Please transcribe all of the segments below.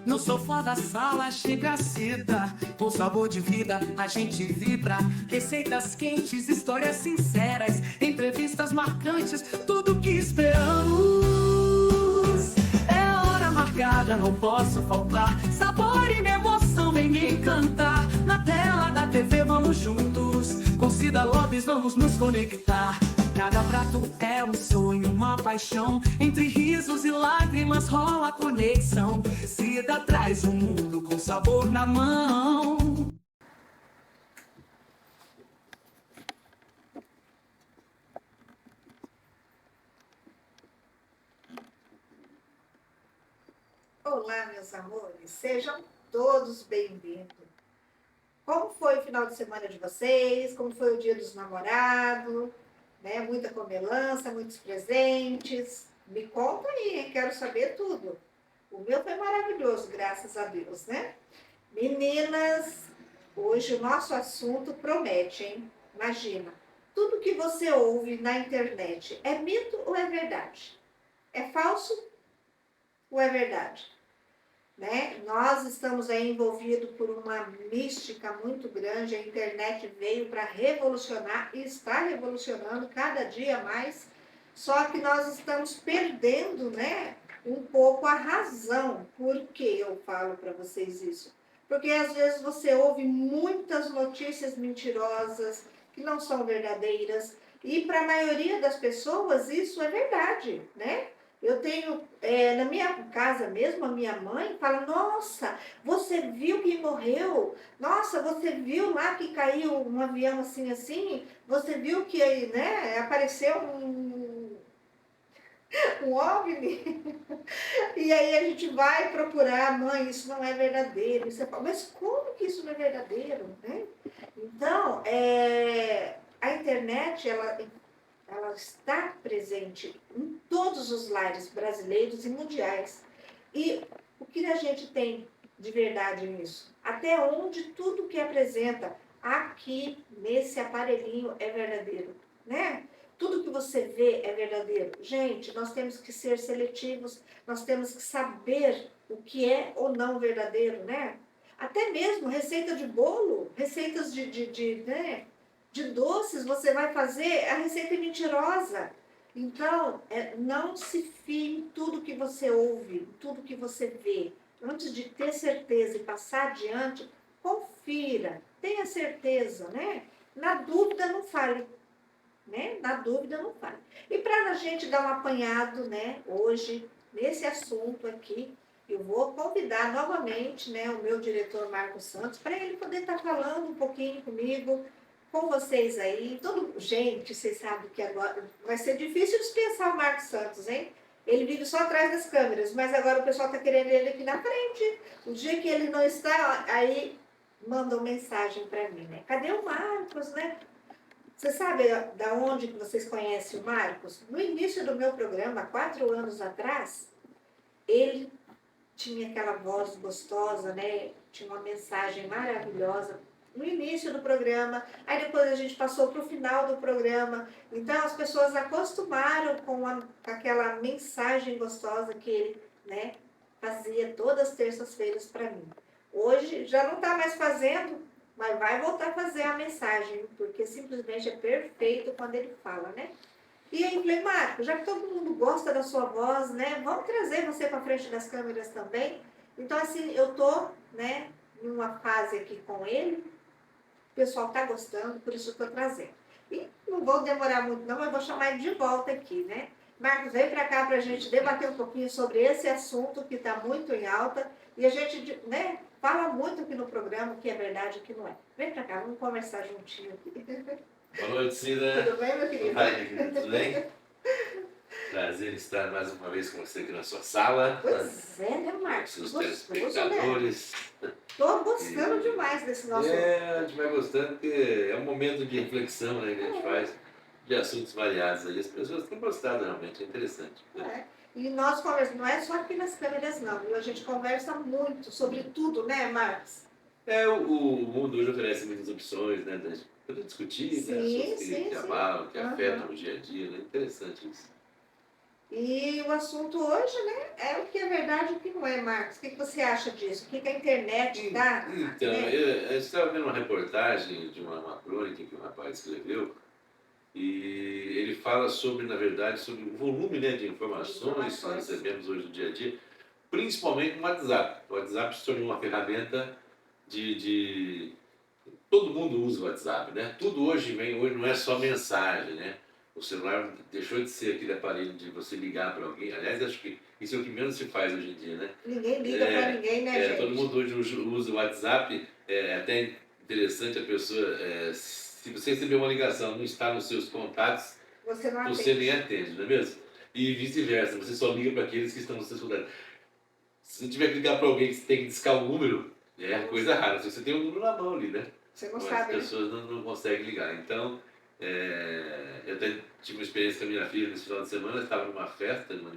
No sofá da sala chega a seda, com sabor de vida a gente vibra. Receitas quentes, histórias sinceras, entrevistas marcantes, tudo que esperamos. É hora marcada, não posso faltar. Sabor e emoção, vem me encantar. Na tela da TV vamos juntos, com Cida Lopes vamos nos conectar. Cada prato é um sonho, uma paixão. Entre risos e lágrimas rola a conexão. Cida traz um mundo com sabor na mão. Olá, meus amores, sejam todos bem-vindos. Como foi o final de semana de vocês? Como foi o dia dos namorados? Né? Muita comelança, muitos presentes. Me conta aí, hein? Quero saber tudo. O meu foi maravilhoso, graças a Deus, né? Meninas, hoje o nosso assunto promete, hein? Imagina, tudo que você ouve na internet é mito ou é verdade? É falso ou é verdade? Né? Nós estamos aí envolvidos por uma mística muito grande. A internet veio para revolucionar e está revolucionando cada dia mais. Só que nós estamos perdendo, né, um pouco a razão. Por que eu falo para vocês isso? Porque às vezes você ouve muitas notícias mentirosas que não são verdadeiras e para a maioria das pessoas isso é verdade, né? Eu tenho, na minha casa mesmo, a minha mãe fala, nossa, você viu que morreu? Nossa, você viu lá que caiu um avião assim, assim? Você viu que, né, apareceu um OVNI? E aí a gente vai procurar, mãe, isso não é verdadeiro. E você fala, mas como que isso não é verdadeiro? Né? Então, a internet, ela está presente em todos os lares brasileiros e mundiais. E o que a gente tem de verdade nisso? Até onde tudo que apresenta aqui nesse aparelhinho é verdadeiro, né? Tudo que você vê é verdadeiro. Gente, nós temos que ser seletivos, nós temos que saber o que é ou não verdadeiro, né? Até mesmo receita de bolo, receitas né, de doces, você vai fazer, a receita é mentirosa. Então, não se fie em tudo que você ouve, em tudo que você vê. Antes de ter certeza e passar adiante, confira, tenha certeza, né? Na dúvida, não fale. Né? Na dúvida, não fale. E para a gente dar um apanhado, né, hoje, nesse assunto aqui, eu vou convidar novamente, né, o meu diretor Marcos Santos, para ele poder estar falando um pouquinho comigo, com vocês aí. Gente, vocês sabem que agora vai ser difícil dispensar o Marcos Santos, hein? Ele vive só atrás das câmeras, mas agora o pessoal está querendo ele aqui na frente. O dia que ele não está, aí mandam mensagem para mim, né? Cadê o Marcos, né? Você sabe da onde que vocês conhecem o Marcos? No início do meu programa, há 4 anos atrás, ele tinha aquela voz gostosa, né? Tinha uma mensagem maravilhosa no início do programa. Aí depois a gente passou para o final do programa. Então as pessoas acostumaram com aquela mensagem gostosa que ele, né, fazia todas as terças-feiras para mim. Hoje já não está mais fazendo, mas vai voltar a fazer a mensagem, porque simplesmente é perfeito quando ele fala, né? E aí, falei, Marco, já que todo mundo gosta da sua voz, né? Vamos trazer você para frente das câmeras também. Então, assim, eu tô, né, numa fase aqui com ele, o pessoal tá gostando, por isso eu tô trazendo. E não vou demorar muito não, mas vou chamar ele de volta aqui, né? Marcos, vem para cá para a gente debater um pouquinho sobre esse assunto que está muito em alta e a gente, né, fala muito aqui no programa o que é verdade e o que não é. Vem para cá, vamos conversar juntinho aqui. Boa noite, Cida. Tudo bem, meu querido? Vai, meu querido, tudo bem? Prazer estar mais uma vez com você aqui na sua sala. Pois é, né, Marcos? Seus Gostoso, né? telespectadores. Estou gostando demais desse nosso... A gente vai gostando porque é um momento de reflexão, né, que a gente faz de assuntos variados aí. As pessoas têm gostado realmente, é interessante. É. E nós conversamos, não é só aqui nas câmeras não, viu? A gente conversa muito sobre tudo, né, Marcos? O mundo hoje oferece muitas opções, né, da gente poder discutir, né, Sim, assuntos que sim. abalam, que Aham. afetam o dia a dia, né? Interessante isso. E o assunto hoje, né, é o que é verdade e o que não é, Marcos. O que você acha disso? O que a internet dá, Então, né? eu estava vendo uma reportagem de uma crônica que um rapaz escreveu, e ele fala sobre, na verdade, sobre o volume, né, de informações que nós recebemos hoje no dia a dia, principalmente no WhatsApp. O WhatsApp se tornou uma ferramenta de... Todo mundo usa o WhatsApp, né? Tudo hoje não é só mensagem, né? O celular deixou de ser aquele aparelho de você ligar para alguém. Aliás, acho que isso é o que menos se faz hoje em dia, né? Ninguém liga para ninguém, né, Todo gente? mundo hoje usa o WhatsApp. É até interessante a pessoa, se você receber uma ligação, não está nos seus contatos, Você não você nem atende. atende, não é mesmo? E vice-versa, você só liga para aqueles que estão nos seus contatos. Se você tiver que ligar para alguém que você tem que discar o número, é coisa rara. Se você tem o número na mão ali, né? Você não Mas as sabe, né? pessoas não conseguem ligar. Então, eu até tive uma experiência com a minha filha nesse final de semana, eu estava numa festa, numa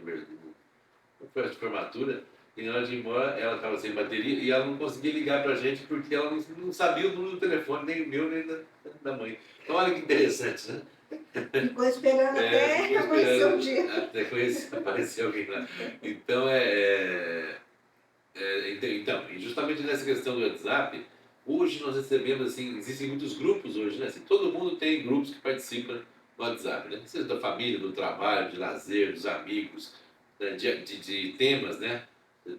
festa de formatura, e na hora de ir embora ela estava sem bateria e ela não conseguia ligar para a gente porque ela não sabia o número do telefone, nem o meu, nem da mãe. Então, olha que interessante, né? Ficou esperando até Ficou amanhecer o esperando dia. até aparecer alguém lá. Então, então, e justamente nessa questão do WhatsApp, hoje nós recebemos, assim, existem muitos grupos hoje, né? Assim, todo mundo tem grupos que participam do WhatsApp, né? Seja da família, do trabalho, de lazer, dos amigos, né? De temas, né?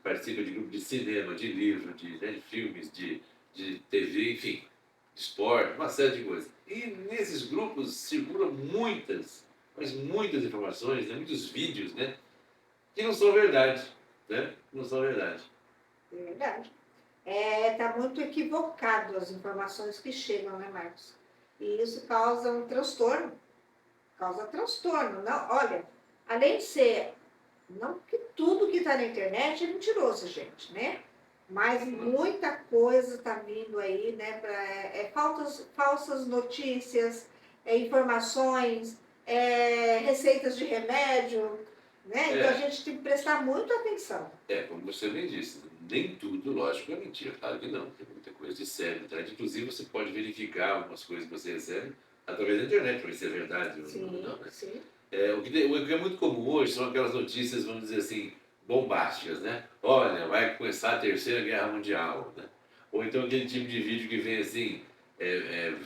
Participa de grupos de cinema, de livro, de filmes, de TV, enfim, de esporte, uma série de coisas. E nesses grupos circulam muitas, mas muitas informações, né? Muitos vídeos, né? Que não são verdade, né? Não são verdade. É verdade. Tá muito equivocado as informações que chegam, né, Marcos? E isso causa um transtorno. Causa transtorno. Não, olha, além de ser, não que tudo que está na internet é mentiroso, gente, né? Mas muita coisa está vindo aí, né? Falsas notícias, informações, receitas de remédio, né? Então a É, gente tem que prestar muita atenção. como você bem disse, nem tudo, lógico, é mentira, claro que não. Tem muita coisa de sério, tá? Inclusive você pode verificar algumas coisas que você recebe através da internet, para ver se é verdade ou Sim, não, né? sim. O que é muito comum hoje são aquelas notícias, vamos dizer assim, bombásticas, né? Olha, vai começar a Terceira Guerra Mundial, né? Ou então aquele tipo de vídeo que vem assim,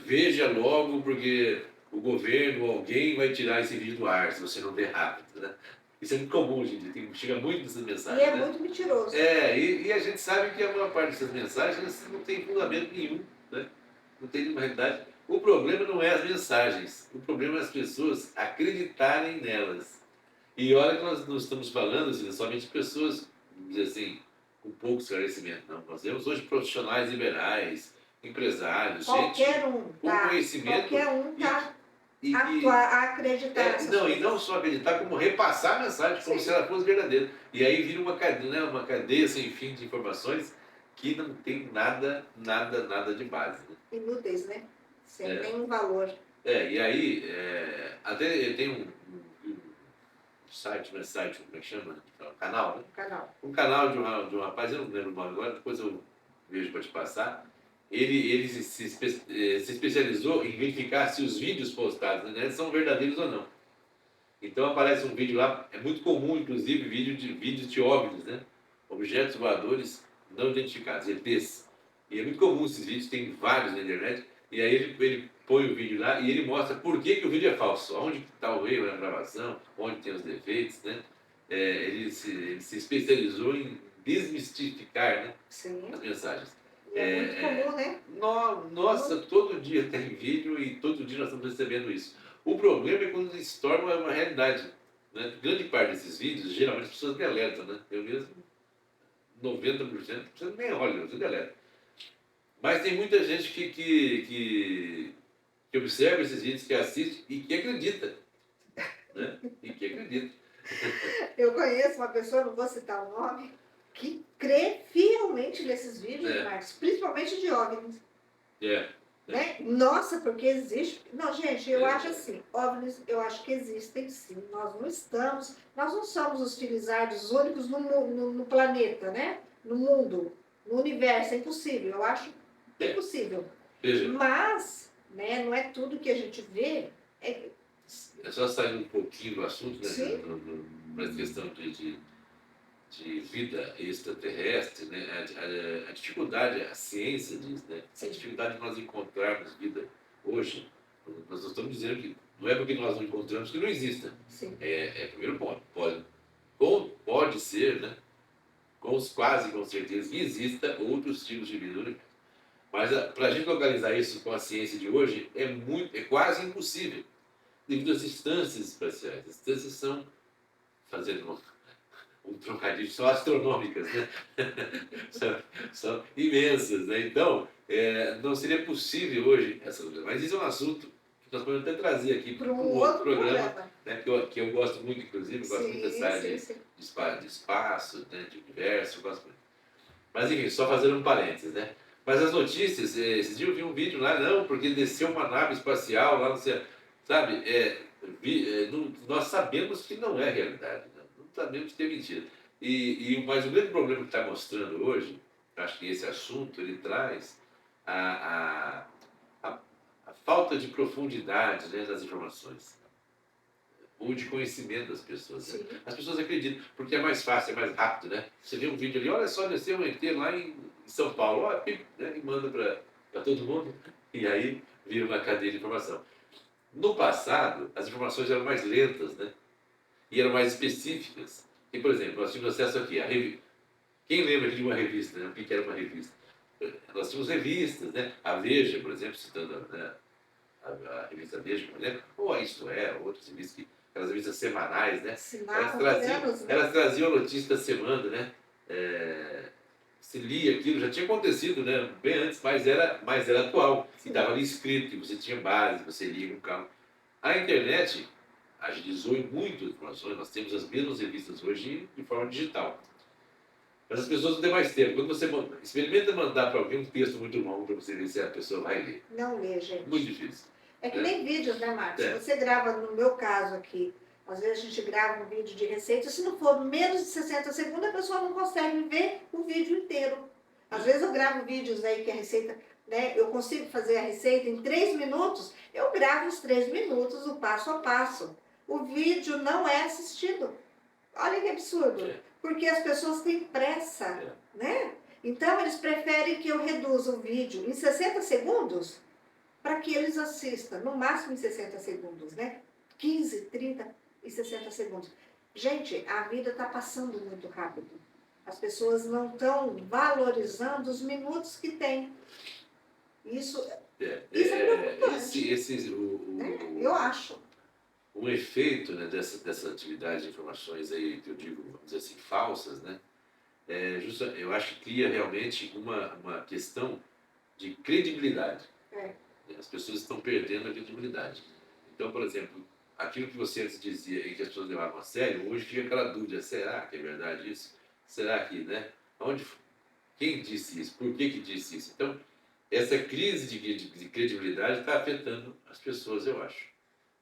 veja logo porque o governo ou alguém vai tirar esse vídeo do ar se você não ver rápido, né? Isso é muito comum hoje em dia, chega muito nessas E mensagens, é né? muito mentiroso. E a gente sabe que a maior parte dessas mensagens não tem fundamento nenhum, né? Não tem nenhuma realidade. O problema não é as mensagens, o problema é as pessoas acreditarem nelas. E olha que nós não estamos falando assim, somente de pessoas, vamos dizer assim, com pouco esclarecimento, não. Nós temos hoje profissionais liberais, empresários, gente Qualquer um com tá, conhecimento qualquer um e, tá e, a acreditar nessas não, e não coisas. só acreditar, como repassar a mensagem como Sim. se ela fosse verdadeira. E aí vira uma cadeia sem fim de informações que não tem nada de base. Né? Inúteis, né? Sem É, nenhum valor. e aí, até tem um site, não é site, como é que chama? Um canal, né? Canal. Um canal de um rapaz, eu não lembro o nome agora, depois eu vejo para te passar. Ele se especializou em verificar se os vídeos postados na internet são verdadeiros ou não. Então aparece um vídeo lá, é muito comum, inclusive, vídeos de OVNIs, né? Objetos voadores não identificados, ETs. E é muito comum esses vídeos, tem vários na internet, e aí ele põe o vídeo lá e ele mostra por que o vídeo é falso, onde está o erro na gravação, onde tem os defeitos, né? Ele se especializou em desmistificar, né, Sim. as mensagens. E é muito comum, né? Nossa, todo dia tem vídeo e todo dia nós estamos recebendo isso. O problema é quando isso se torna uma realidade. Né? Grande parte desses vídeos, geralmente as pessoas deletam, né? Eu mesmo, 90%, você nem olha, você deleta. Mas tem muita gente que observa esses vídeos, que assiste e que acredita. Né? E que acredita. Eu conheço uma pessoa, não vou citar o nome, que crê fielmente nesses vídeos, Marcos, principalmente de OVNIs. Né? Nossa, porque existe. Não, gente, eu acho assim, OVNIs, eu acho que existem sim. Nós não somos os felizardos únicos no planeta, né? No mundo, no universo, é impossível. Eu acho impossível. Veja. Mas, né, não é tudo que a gente vê. É só sair um pouquinho do assunto, né? Sim. Para a questão de vida extraterrestre, né? A dificuldade, a ciência diz, né? A Sim. dificuldade de nós encontrarmos vida hoje, nós não estamos dizendo que não é porque nós não encontramos que não exista. Sim. É primeiro ponto. Pode ser, né? Quase com certeza que exista outros tipos de vida no universo. Mas para a gente localizar isso com a ciência de hoje é quase impossível, devido às distâncias espaciais. As distâncias são, fazendo um trocadilho, são astronômicas, né? são imensas, né? Então, não seria possível hoje essa coisa. Mas isso é um assunto que nós podemos até trazer aqui Para para um um outro outro programa, programa. né? Que eu gosto muito, inclusive, eu gosto muito dessa área Sim. de espaço, né? De universo, eu gosto muito. Mas enfim, só fazendo um parênteses, né? Mas as notícias, esses dias eu vi um vídeo lá, não, porque desceu uma nave espacial lá, não sei, sabe? Nós sabemos que não é realidade, né? Não sabemos que é mentira. Mas o grande problema que está mostrando hoje, acho que esse assunto, ele traz a, a, a, a falta de profundidade, né, das informações ou de conhecimento das pessoas, né? Sim. As pessoas acreditam, porque é mais fácil, é mais rápido, né? Você vê um vídeo ali, olha só, desceu um ET lá em São Paulo, ó, né? E manda para todo mundo, e aí vira uma cadeia de informação. No passado, as informações eram mais lentas, né? E eram mais específicas. E, por exemplo, nós tínhamos acesso aqui a revista. Quem lembra de uma revista, né? O que era uma revista? Nós tínhamos revistas, né? A Veja, por exemplo, citando, né, a revista Veja, por exemplo, ou a Isto É, outras revistas, aquelas revistas semanais, né? Assinavam por anos, né? Elas traziam notícias da semana, né? Se lia aquilo, já tinha acontecido, né? Bem antes, mas era atual. E estava ali escrito, e você tinha base, você lia com calma. A internet agilizou muito as informações, nós temos as mesmas revistas hoje de forma digital. Mas as pessoas não têm mais tempo. Quando você experimenta mandar para alguém um texto muito longo para você ver se a pessoa vai ler. Não lê, gente. Muito difícil. É que nem vídeos, né, Marcos? É. Você grava, no meu caso aqui, às vezes a gente grava um vídeo de receita, se não for menos de 60 segundos, a pessoa não consegue ver o vídeo inteiro. Às vezes eu gravo vídeos aí que a receita, né, eu consigo fazer a receita em 3 minutos, eu gravo os 3 minutos, o passo a passo. O vídeo não é assistido. Olha que absurdo. É. Porque as pessoas têm pressa, né? Então eles preferem que eu reduza o vídeo em 60 segundos para que eles assistam, no máximo em 60 segundos, né? 15, 30 e 60 segundos. Gente, a vida está passando muito rápido. As pessoas não estão valorizando os minutos que têm. Isso é preocupante. Eu acho. Um efeito, né, dessa atividade de informações aí, que eu digo, vamos dizer assim, falsas, né? Eu acho que cria realmente uma questão de credibilidade. As pessoas estão perdendo a credibilidade. Então, por exemplo, aquilo que você antes dizia e que as pessoas levavam a sério, hoje fica aquela dúvida, será que é verdade isso? Será que, né? Quem disse isso? Por que disse isso? Então, essa crise de credibilidade está afetando as pessoas, eu acho.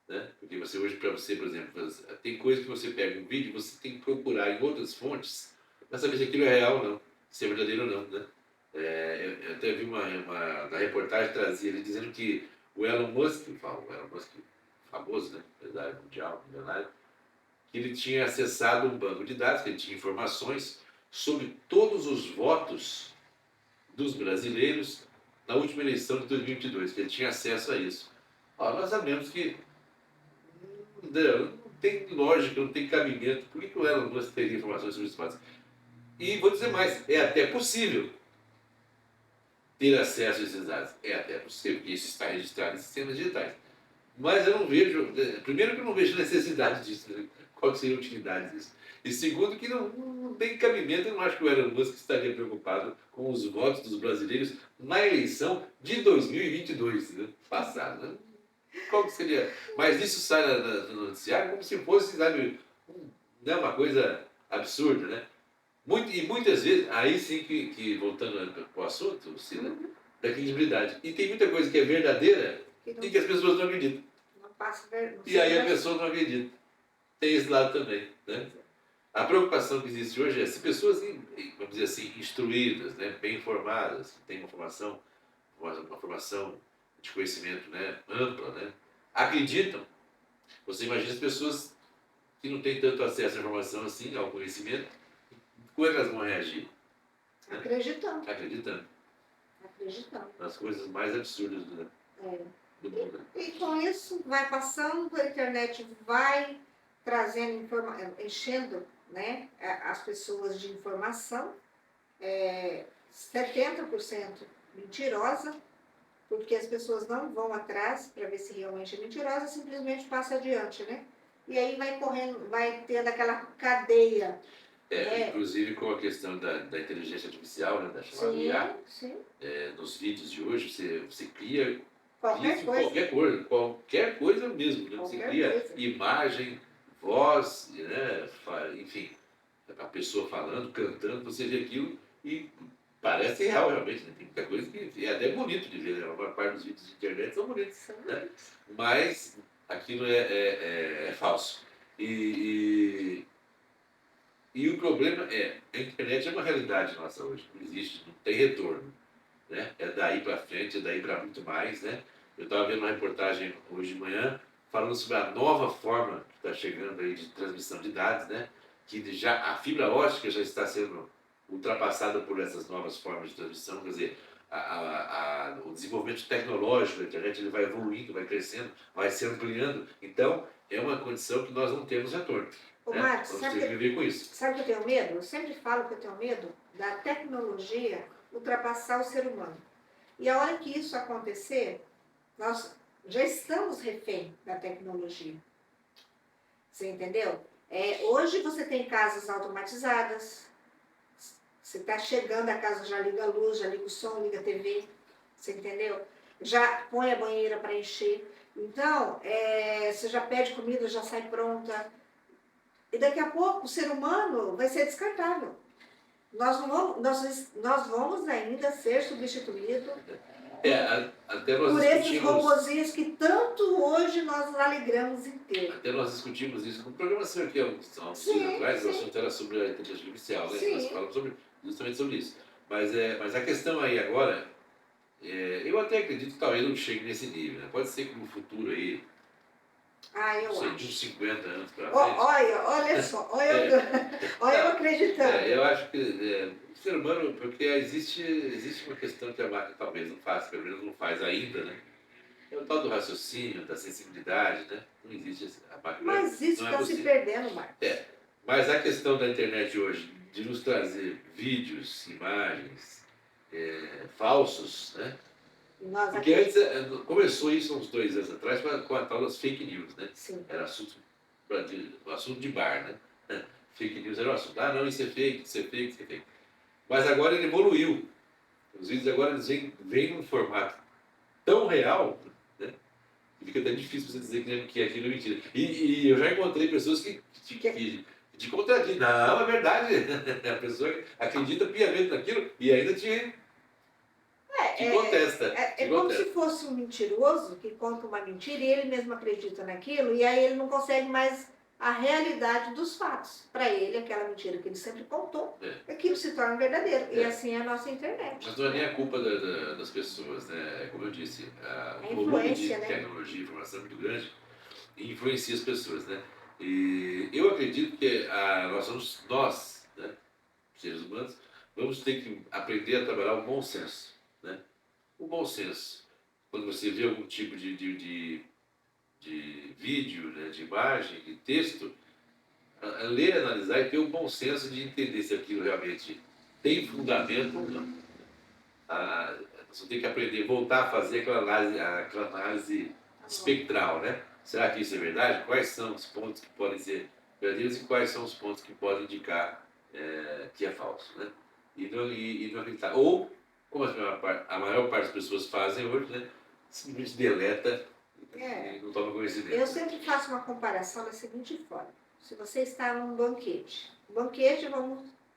Né? Porque você hoje, para você, por exemplo, tem coisa que você pega um vídeo, você tem que procurar em outras fontes para saber se aquilo é real ou não, se é verdadeiro ou não, né? Eu até vi na reportagem trazia ele dizendo que o Elon Musk, famoso, né, empresário mundial, milionário, que ele tinha acessado um banco de dados, que ele tinha informações sobre todos os votos dos brasileiros na última eleição de 2022, que ele tinha acesso a isso. Nós sabemos que não tem lógica, não tem cabimento. Por que o Elon Musk teria informações sobre os fatos? E vou dizer mais, é até possível ter acesso a esses dados. É até possível, porque isso está registrado em sistemas digitais. Mas eu não vejo, primeiro que eu não vejo necessidade disso, né? Qual seria a utilidade disso? E segundo que não tem cabimento, eu não acho que o Elon Musk estaria preocupado com os votos dos brasileiros na eleição de 2022, né? Passado, né? Qual que seria? Mas isso sai no noticiário como se fosse, sabe, né, uma coisa absurda, né? E muitas vezes, aí sim que voltando para o assunto, Cida, da credibilidade. E tem muita coisa que é verdadeira e que as pessoas não acreditam. E aí a pessoa não acredita. Tem esse lado também, né? A preocupação que existe hoje é se pessoas, vamos dizer assim, instruídas, né, bem informadas, que têm uma formação de conhecimento, né, ampla, né, acreditam, Você imagina as pessoas que não têm tanto acesso à informação assim, ao conhecimento, como é que elas vão reagir? Né? Acreditando, Acreditando acreditando. nas coisas mais absurdas É. do mundo. Né? E com isso, vai passando, a internet vai trazendo, enchendo, né, as pessoas de informação, 70% mentirosa, porque as pessoas não vão atrás para ver se realmente é mentirosa, simplesmente passa adiante, né? E aí vai correndo, vai tendo aquela cadeia. Inclusive com a questão da inteligência artificial, né, da chamada Sim, IA, sim. nos vídeos de hoje, você cria Qualquer isso, coisa. qualquer coisa mesmo. Né? Você Qualquer cria coisa. imagem, voz, né? Enfim, a pessoa falando, cantando, você vê aquilo e parece real realmente. Né? Tem muita coisa que é até bonito de ver, né? A maior parte dos vídeos de internet são bonitos, né? Mas aquilo é falso. E o problema a internet é uma realidade nossa hoje, não existe, não tem retorno. Né? É daí para frente, é daí para muito mais. Né? Eu estava vendo uma reportagem hoje de manhã falando sobre a nova forma que está chegando aí de transmissão de dados, né? Que já, a fibra ótica já está sendo ultrapassada por essas novas formas de transmissão, quer dizer, o desenvolvimento tecnológico da internet ele vai evoluindo, vai crescendo, vai se ampliando, então é uma condição que nós não temos retorno. Ô, Né? Marcos, Vamos ter que viver com isso. sabe que eu tenho medo? Eu sempre falo que eu tenho medo da tecnologia ultrapassar o ser humano. E a hora que isso acontecer, nós já estamos refém da tecnologia. Você entendeu? Hoje você tem casas automatizadas, você está chegando a casa, já liga a luz, já liga o som, liga a TV, você entendeu? Já põe a banheira para encher. Então, você já pede comida, já sai pronta. E daqui a pouco o ser humano vai ser descartável. Nós vamos ainda ser substituídos Até nós por esses discutimos, robozinhos que tanto hoje nós nos alegramos em ter. até nós discutimos isso no programa seu aqui há uns dias Sim, atrás, o sim. assunto era sobre a inteligência artificial, né? Sim. Nós falamos justamente sobre isso. Mas a questão aí agora, eu até acredito que talvez não chegue nesse nível. Né? Pode ser que no futuro aí, Eu não sei, de acho. uns 50 anos para frente. Olha só, olha eu acreditando. Eu acho que o ser humano, porque existe uma questão que a máquina talvez não faça, pelo menos não faz ainda, né? É o tal do raciocínio, da sensibilidade, né? Não existe a máquina. Mas isso não é está se possível. perdendo, Marcos. Mas a questão da internet hoje, de nos trazer vídeos, imagens falsos, né? Nós Porque aqui. antes, começou isso há uns 2 anos atrás com a tal das fake news, né? Sim. Era assunto de bar, né? Fake news era o assunto. Ah, não, isso é fake, isso é fake, isso é fake. Mas agora ele evoluiu. Os vídeos agora eles vêm num formato tão real, né? Que fica até difícil você dizer que aquilo é mentira. E eu já encontrei pessoas que te contradizem. Não, é verdade. A pessoa acredita piamente naquilo e ainda te contesta. É como se fosse um mentiroso que conta uma mentira e ele mesmo acredita naquilo, e aí ele não consegue mais a realidade dos fatos. Para ele, aquela mentira que ele sempre contou, aquilo se torna verdadeiro. E assim é a nossa internet. Mas não é nem a culpa das pessoas, né? Como eu disse, o volume de influência, né? tecnologia e informação é muito grande e influencia as pessoas, né? E eu acredito que nós, né, seres humanos, vamos ter que aprender a trabalhar o bom senso, né? O bom senso. Quando você vê algum tipo de vídeo, né, de imagem, de texto, ler, analisar e ter o bom senso de entender se aquilo realmente tem fundamento ou não. Você tem que aprender, voltar a fazer aquela análise espectral, né? Será que isso é verdade? Quais são os pontos que podem ser verdadeiros e quais são os pontos que podem indicar que é falso, né? E não acreditar. Ou, como a maior parte das pessoas fazem hoje, né? Simplesmente deleta e não toma conhecimento. Eu sempre faço uma comparação da seguinte forma. Se você está num banquete, o banquete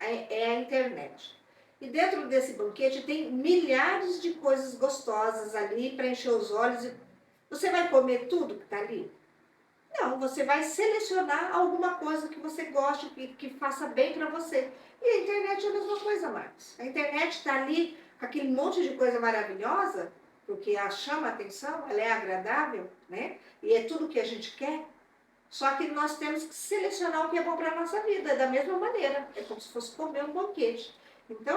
é a internet. E dentro desse banquete tem milhares de coisas gostosas ali para encher os olhos. Você vai comer tudo que está ali? Não, você vai selecionar alguma coisa que você goste, que faça bem para você. E a internet é a mesma coisa, Marcos. A internet está ali com aquele monte de coisa maravilhosa, porque ela chama a atenção, ela é agradável, né? E é tudo que a gente quer. Só que nós temos que selecionar o que é bom para a nossa vida, da mesma maneira. É como se fosse comer um banquete. Então,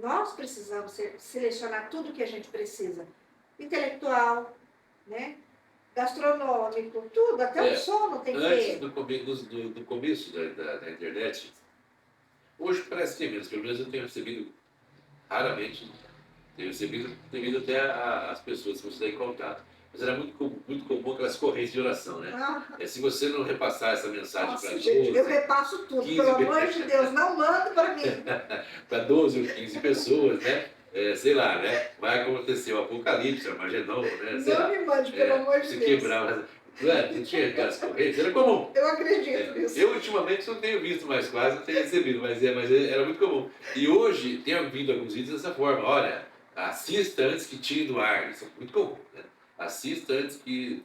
nós precisamos selecionar tudo que a gente precisa. Intelectual, né? Gastronômico, tudo, até o sono tem que Antes ter. do começo da internet, hoje parece que é menos, pelo menos eu tenho recebido raramente, tenho recebido devido até às pessoas que você tem contato. Mas era muito comum aquelas correntes de oração, né? Ah, Se você não repassar essa mensagem nossa, para gente, 12, eu repasso tudo, 15 pelo amor de Deus, não manda para mim. para 12 ou 15 pessoas, né? Sei lá, né? Vai acontecer o apocalipse, o Armagedon, né? Sei Não lá. me mande, pelo amor de Se Deus. quebrar, não tinha aquelas correntes, era comum. Eu acredito nisso. Eu ultimamente não tenho visto mais quase, não tenho recebido, mas era muito comum. E hoje tem havido alguns vídeos dessa forma, olha, assista antes que tire do ar, isso é muito comum, né? Assista antes que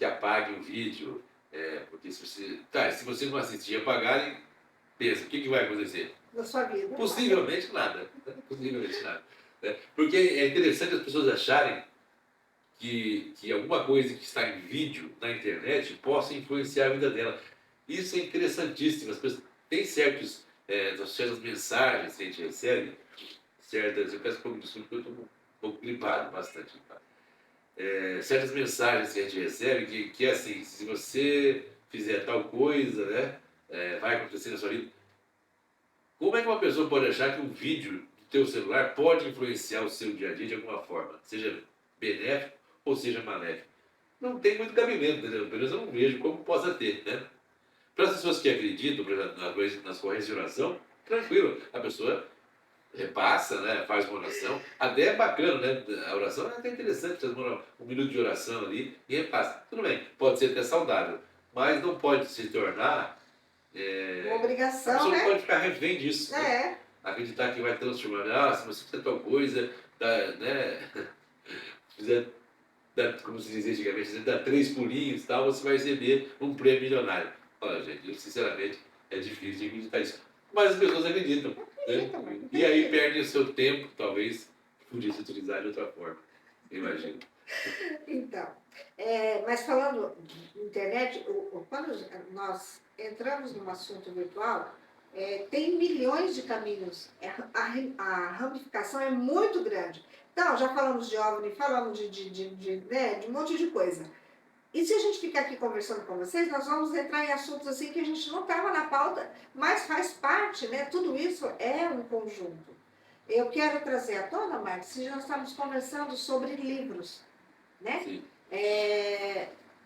apague o vídeo, porque se você não assistir e apagarem, pensa, o que vai acontecer? Na sua vida. Possivelmente nada. Né? Possivelmente nada. Né? Porque é interessante as pessoas acharem que alguma coisa que está em vídeo na internet possa influenciar a vida dela. Isso é interessantíssimo. As pessoas, tem certas mensagens que a gente recebe, eu peço um pouco de desculpa porque eu estou um pouco gripado, bastante gripado. Certas mensagens que a gente recebe que é assim, se você fizer tal coisa, né, vai acontecer na sua vida. Como é que uma pessoa pode achar que um vídeo do teu celular pode influenciar o seu dia a dia de alguma forma, seja benéfico ou seja maléfico? Não tem muito cabimento, entendeu? Pelo menos eu não vejo como possa ter, né? Para as pessoas que acreditam, por exemplo, nas correntes de oração, tranquilo, a pessoa repassa, né, faz uma oração, até é bacana, né? A oração é até interessante, faz um minuto de oração ali e repassa. Tudo bem, pode ser até saudável, mas não pode se tornar Uma a obrigação, pessoa não né? pode ficar refém disso, né? Acreditar que vai transformar, se você fizer tal coisa, né? Fizer, como se dizia antigamente, se dar 3 pulinhos e tal, você vai receber um prêmio milionário. Olha, gente, eu, sinceramente, é difícil de acreditar isso. Mas as pessoas acreditam. Né? E aí perdem o seu tempo, talvez podia se utilizar de outra forma. Imagino. Então, mas falando de internet, quando nós entramos num assunto virtual, tem milhões de caminhos, a ramificação é muito grande. Então, já falamos de OVNI, falamos de um monte de coisa. E se a gente ficar aqui conversando com vocês, nós vamos entrar em assuntos assim que a gente não estava na pauta, mas faz parte, né? Tudo isso é um conjunto. Eu quero trazer à tona, Marcos, se nós estamos conversando sobre livros, né? Sim.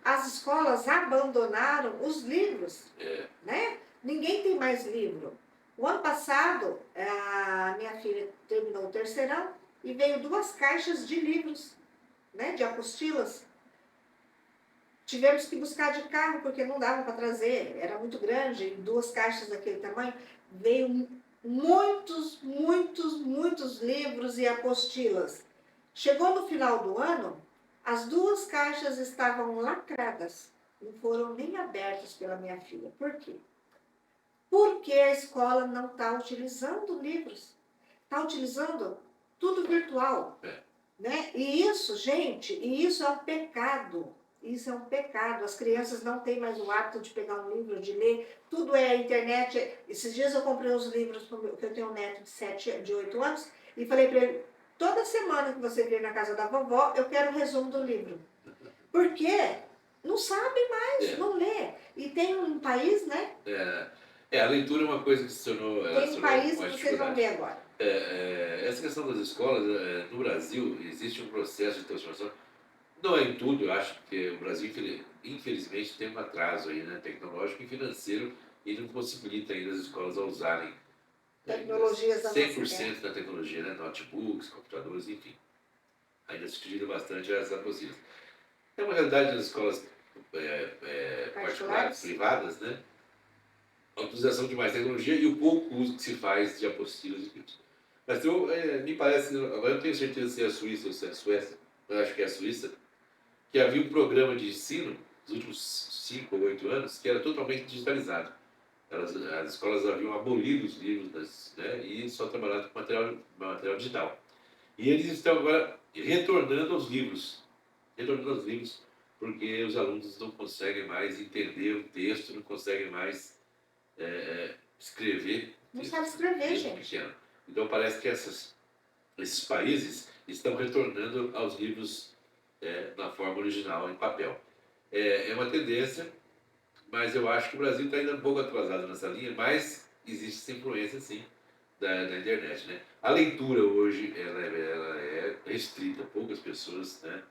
As escolas abandonaram os livros, É. né? Ninguém tem mais livro. O ano passado, a minha filha terminou o terceirão e veio 2 caixas de livros, né? De apostilas. Tivemos que buscar de carro, porque não dava para trazer, era muito grande, 2 caixas daquele tamanho. Veio muitos livros e apostilas. Chegou no final do ano, as 2 caixas estavam lacradas, não foram nem abertas pela minha filha. Por quê? Porque a escola não está utilizando livros, está utilizando tudo virtual. Né? E isso, gente, isso é um pecado. Isso é um pecado. As crianças não têm mais o hábito de pegar um livro, de ler. Tudo é internet. Esses dias eu comprei os livros, porque eu tenho um neto de 8 anos, e falei para ele, toda semana que você vir na casa da vovó, eu quero um resumo do livro. Por quê? Não sabe mais, não lê. E tem um país, né? A leitura é uma coisa que se tornou... Tem um país que vocês vão ver agora. Essa questão das escolas, no Brasil, existe um processo de transformação. Não é em tudo, eu acho que o Brasil, infelizmente, tem um atraso aí, né, tecnológico e financeiro e não possibilita ainda as escolas a usarem tecnologias 100% da tecnologia, né, notebooks, computadores, enfim. Ainda se utiliza bastante as aposilas. É uma realidade das escolas particulares, privadas, né, a utilização de mais tecnologia e o pouco uso que se faz de apostilas e livros. Mas me parece, agora eu não tenho certeza se é a Suíça ou se é a Suécia, mas acho que é a Suíça, que havia um programa de ensino, nos últimos 5 ou 8 anos, que era totalmente digitalizado. As escolas haviam abolido os livros, né, e só trabalhado com material digital. E eles estão agora retornando aos livros, porque os alunos não conseguem mais entender o texto, não conseguem mais escrever. Não sabe escrever, Mesmo gente. pequeno. Então parece que esses países estão retornando aos livros na forma original, em papel. É uma tendência, mas eu acho que o Brasil está ainda um pouco atrasado nessa linha, mas existe essa influência, sim, da internet. Né? A leitura hoje ela é restrita, poucas pessoas, né,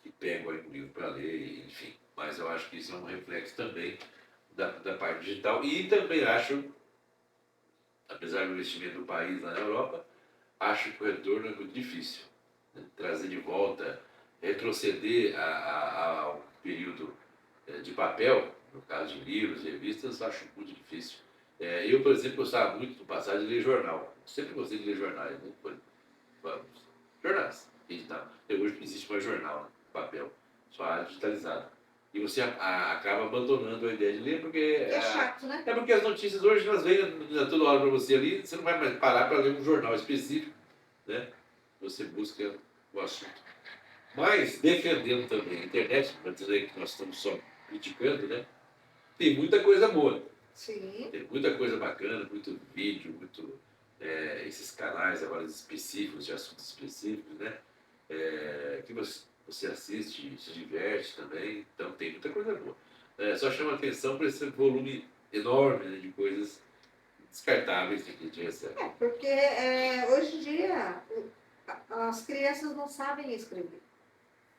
que pegam aí um livro para ler, enfim. Mas eu acho que isso é um reflexo também da parte digital. E também acho, apesar do investimento do país lá na Europa, acho que o retorno é muito difícil. Né? Trazer de volta, retroceder ao período de papel, no caso de livros, revistas, acho muito difícil. Eu, por exemplo, gostava muito no passado de ler jornal. Sempre gostei de ler jornais, né? Jornais, digital. Hoje não existe mais jornal, né? Papel, só digitalizado. E você acaba abandonando a ideia de ler porque É chato, né? porque as notícias hoje elas vêm toda hora para você ali, você não vai mais parar para ler um jornal específico, né? Você busca o assunto. Mas defendendo também a internet, para dizer que nós estamos só criticando, né? Tem muita coisa boa, Sim. tem muita coisa bacana, muito vídeo, muito esses canais agora específicos, de assuntos específicos, né? Que você assiste, se diverte também, então tem muita coisa boa. Só chama atenção para esse volume enorme, né, de coisas descartáveis que a gente recebe. Porque hoje em dia as crianças não sabem escrever.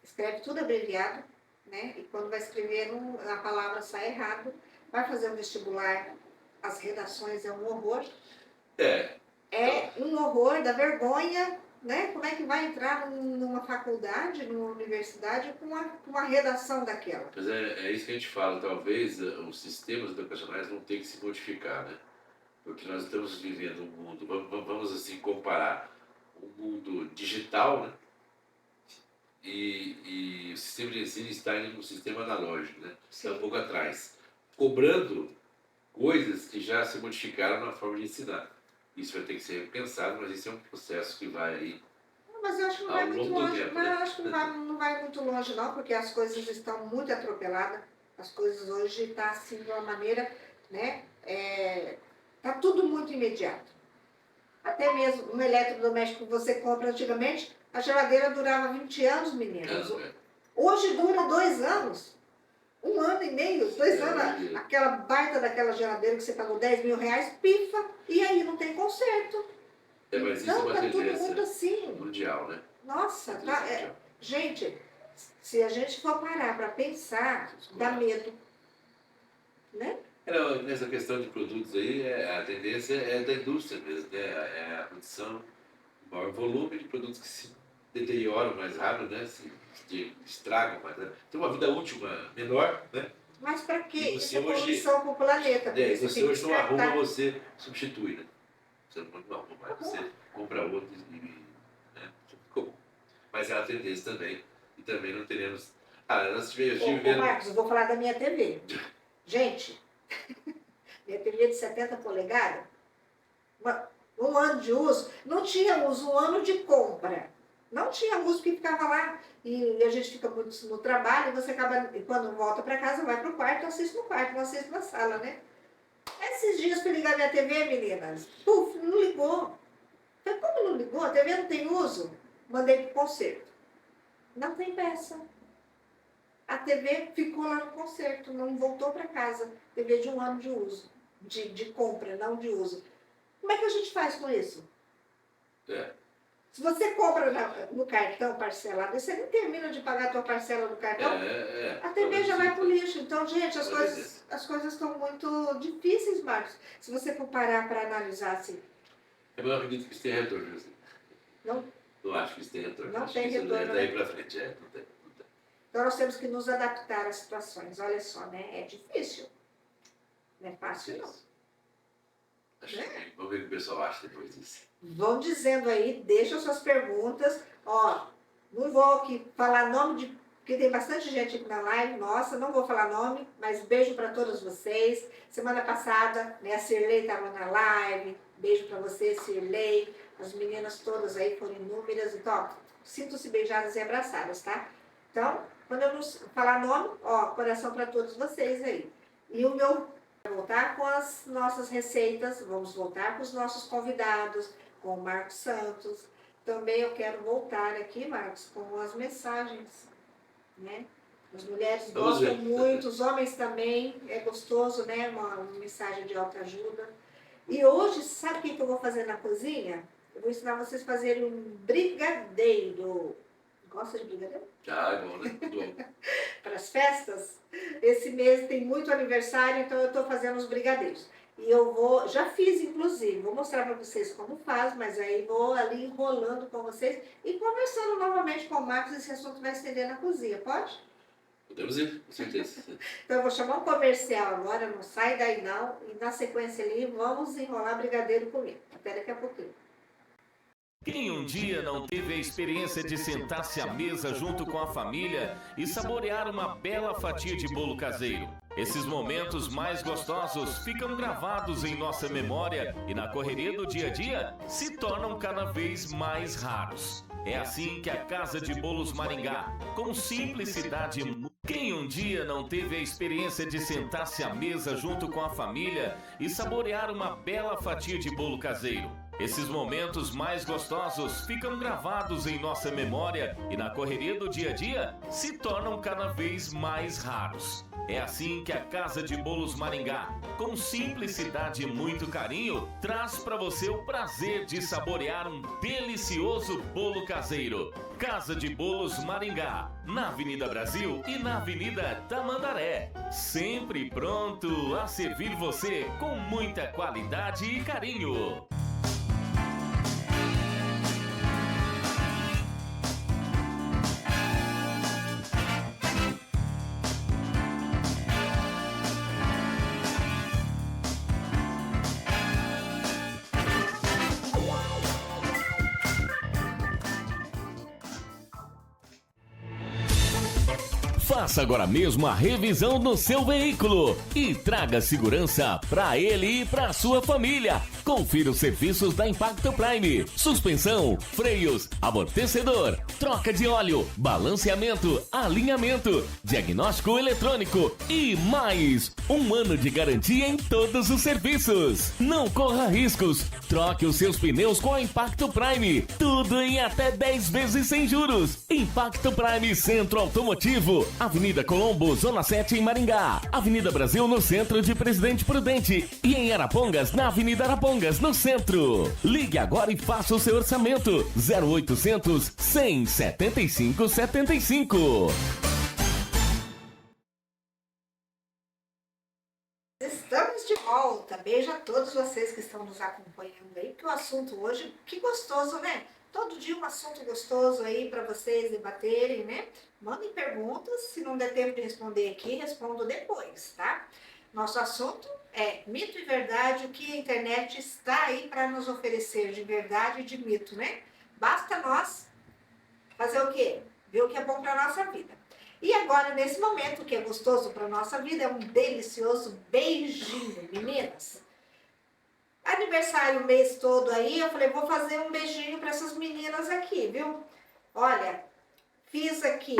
Escreve tudo abreviado, né? E quando vai escrever a palavra sai errado, vai fazer um vestibular, as redações é um horror. É um horror, da vergonha, né? Como é que vai entrar numa faculdade, numa universidade com uma redação daquela? Mas é isso que a gente fala, talvez os sistemas educacionais vão ter que se modificar, né? Porque nós estamos vivendo um mundo, vamos assim comparar um mundo digital, né? E o sistema de ensino está em um sistema analógico, né? Está um pouco atrás, cobrando coisas que já se modificaram na forma de ensinar. Isso vai ter que ser pensado, mas isso é um processo que vai aí Mas eu acho que não vai ao muito longo do longe. tempo, Mas eu né? acho que não vai muito longe, não, porque as coisas estão muito atropeladas. As coisas hoje estão assim de uma maneira, né? Tá tudo muito imediato. Até mesmo um eletrodoméstico que você compra antigamente, a geladeira durava 20 anos, meninas. Hoje dura 2 anos. 1 ano e meio, 2 anos. Aquela baita daquela geladeira que você pagou 10 mil reais, pifa, e aí não tem conserto. Mas isso é Então uma tá tudo tendência muito assim. mundial, né? Nossa, Mundial. gente, se a gente for parar para pensar, dá medo. Né? Nessa questão de produtos aí, a tendência é da indústria mesmo, né? É a produção, o maior volume de produtos que se deterioram mais rápido, né? Se estragam mais rápido. Tem uma vida útil menor, né? Mas para quê? E Isso você é hoje, poluição para o planeta. você hoje não arruma, você substitui, né? Você não arruma mais, você compra outro né? Mas é a tendência também. E também não teremos... nós tivemos vendo... Marcos, eu vou falar da minha TV. Gente, minha TV de 70 polegadas, um ano de uso, não tinha uso, um ano de compra. Não tinha uso porque ficava lá e a gente fica muito no trabalho e você acaba, quando volta para casa, vai para o quarto, assiste no quarto, não assiste na sala, né? Esses dias para ligar minha TV, meninas, puf, não ligou. Falei, como não ligou? A TV não tem uso? Mandei para o conserto. Não tem peça. A TV ficou lá no conserto, não voltou para casa. TV de 1 ano de uso, de compra, não de uso. Como é que a gente faz com isso? Se você compra no cartão parcelado, você nem termina de pagar a tua parcela no cartão, a TV já vai para o lixo. Então, gente, as coisas estão muito difíceis, Marcos. Se você for parar para analisar assim. Eu não acredito que isso tenha retorno. Assim. Não acho que isso tenha retorno. Não tem retorno. Daí para frente, não tem. Então, nós temos que nos adaptar às situações. Olha só, né? É difícil. Não é fácil, não. Vamos ver o que o pessoal acha depois disso. Vão dizendo aí, deixam suas perguntas. Ó, não vou aqui falar nome de... Porque tem bastante gente aqui na live, nossa, não vou falar nome, mas beijo para todos vocês. Semana passada, né, a Cirlei estava na live. Beijo para você, Cirlei. As meninas todas aí foram inúmeras. Então, ó, sintam-se beijadas e abraçadas, tá? Então, Quando eu não falar nome, ó, coração para todos vocês aí. E o meu, voltar com as nossas receitas, vamos voltar com os nossos convidados, com o Marcos Santos. Também eu quero voltar aqui, Marcos, com as mensagens, né? As mulheres gostam muito, os homens também, é gostoso, né? Uma mensagem de autoajuda. E hoje, sabe o que eu vou fazer na cozinha? Eu vou ensinar vocês a fazerem um brigadeiro. Gosta de brigadeiro? Ah, é bom, né? Bom. Para as festas. Esse mês tem muito aniversário, então eu estou fazendo os brigadeiros. E eu vou, já fiz inclusive, vou mostrar para vocês como faz, mas aí vou ali enrolando com vocês e conversando novamente com o Marcos, esse assunto vai estender na cozinha, pode? Podemos ir, com certeza. Então eu vou chamar um comercial agora, não sai daí não, e na sequência ali vamos enrolar brigadeiro comigo. Até daqui a pouquinho. Quem um dia não teve a experiência de sentar-se à mesa junto com a família e saborear uma bela fatia de bolo caseiro? Esses momentos mais gostosos ficam gravados em nossa memória e na correria do dia a dia se tornam cada vez mais raros. É assim que a Casa de Bolos Maringá, com simplicidade... Quem um dia não teve a experiência de sentar-se à mesa junto com a família e saborear uma bela fatia de bolo caseiro? Esses momentos mais gostosos ficam gravados em nossa memória e na correria do dia a dia se tornam cada vez mais raros. É assim que a Casa de Bolos Maringá, com simplicidade e muito carinho, traz para você o prazer de saborear um delicioso bolo caseiro. Casa de Bolos Maringá, na Avenida Brasil e na Avenida Tamandaré. Sempre pronto a servir você com muita qualidade e carinho. Faça agora mesmo a revisão do seu veículo e traga segurança para ele e para sua família. Confira os serviços da Impacto Prime: suspensão, freios, amortecedor, troca de óleo, balanceamento, alinhamento, diagnóstico eletrônico e mais. 1 ano de garantia em todos os serviços. Não corra riscos. Troque os seus pneus com a Impacto Prime. Tudo em até 10 vezes sem juros. Impacto Prime Centro Automotivo. Avenida Colombo, Zona 7 em Maringá. Avenida Brasil no centro de Presidente Prudente. E em Arapongas, na Avenida Arapongas, no centro. Ligue agora e faça o seu orçamento. 0800 175 75. Estamos de volta. Beijo a todos vocês que estão nos acompanhando aí, que o assunto hoje, que gostoso, né? Todo dia um assunto gostoso aí para vocês debaterem, né? Mandem perguntas, se não der tempo de responder aqui, respondo depois, tá? Nosso assunto é mito e verdade, o que a internet está aí para nos oferecer de verdade e de mito, né? Basta nós fazer o quê? Ver o que é bom para nossa vida. E agora, nesse momento, o que é gostoso para nossa vida é um delicioso beijinho, meninas. Aniversário o mês todo aí, eu falei, vou fazer um beijinho para essas meninas aqui, viu? Olha, fiz aqui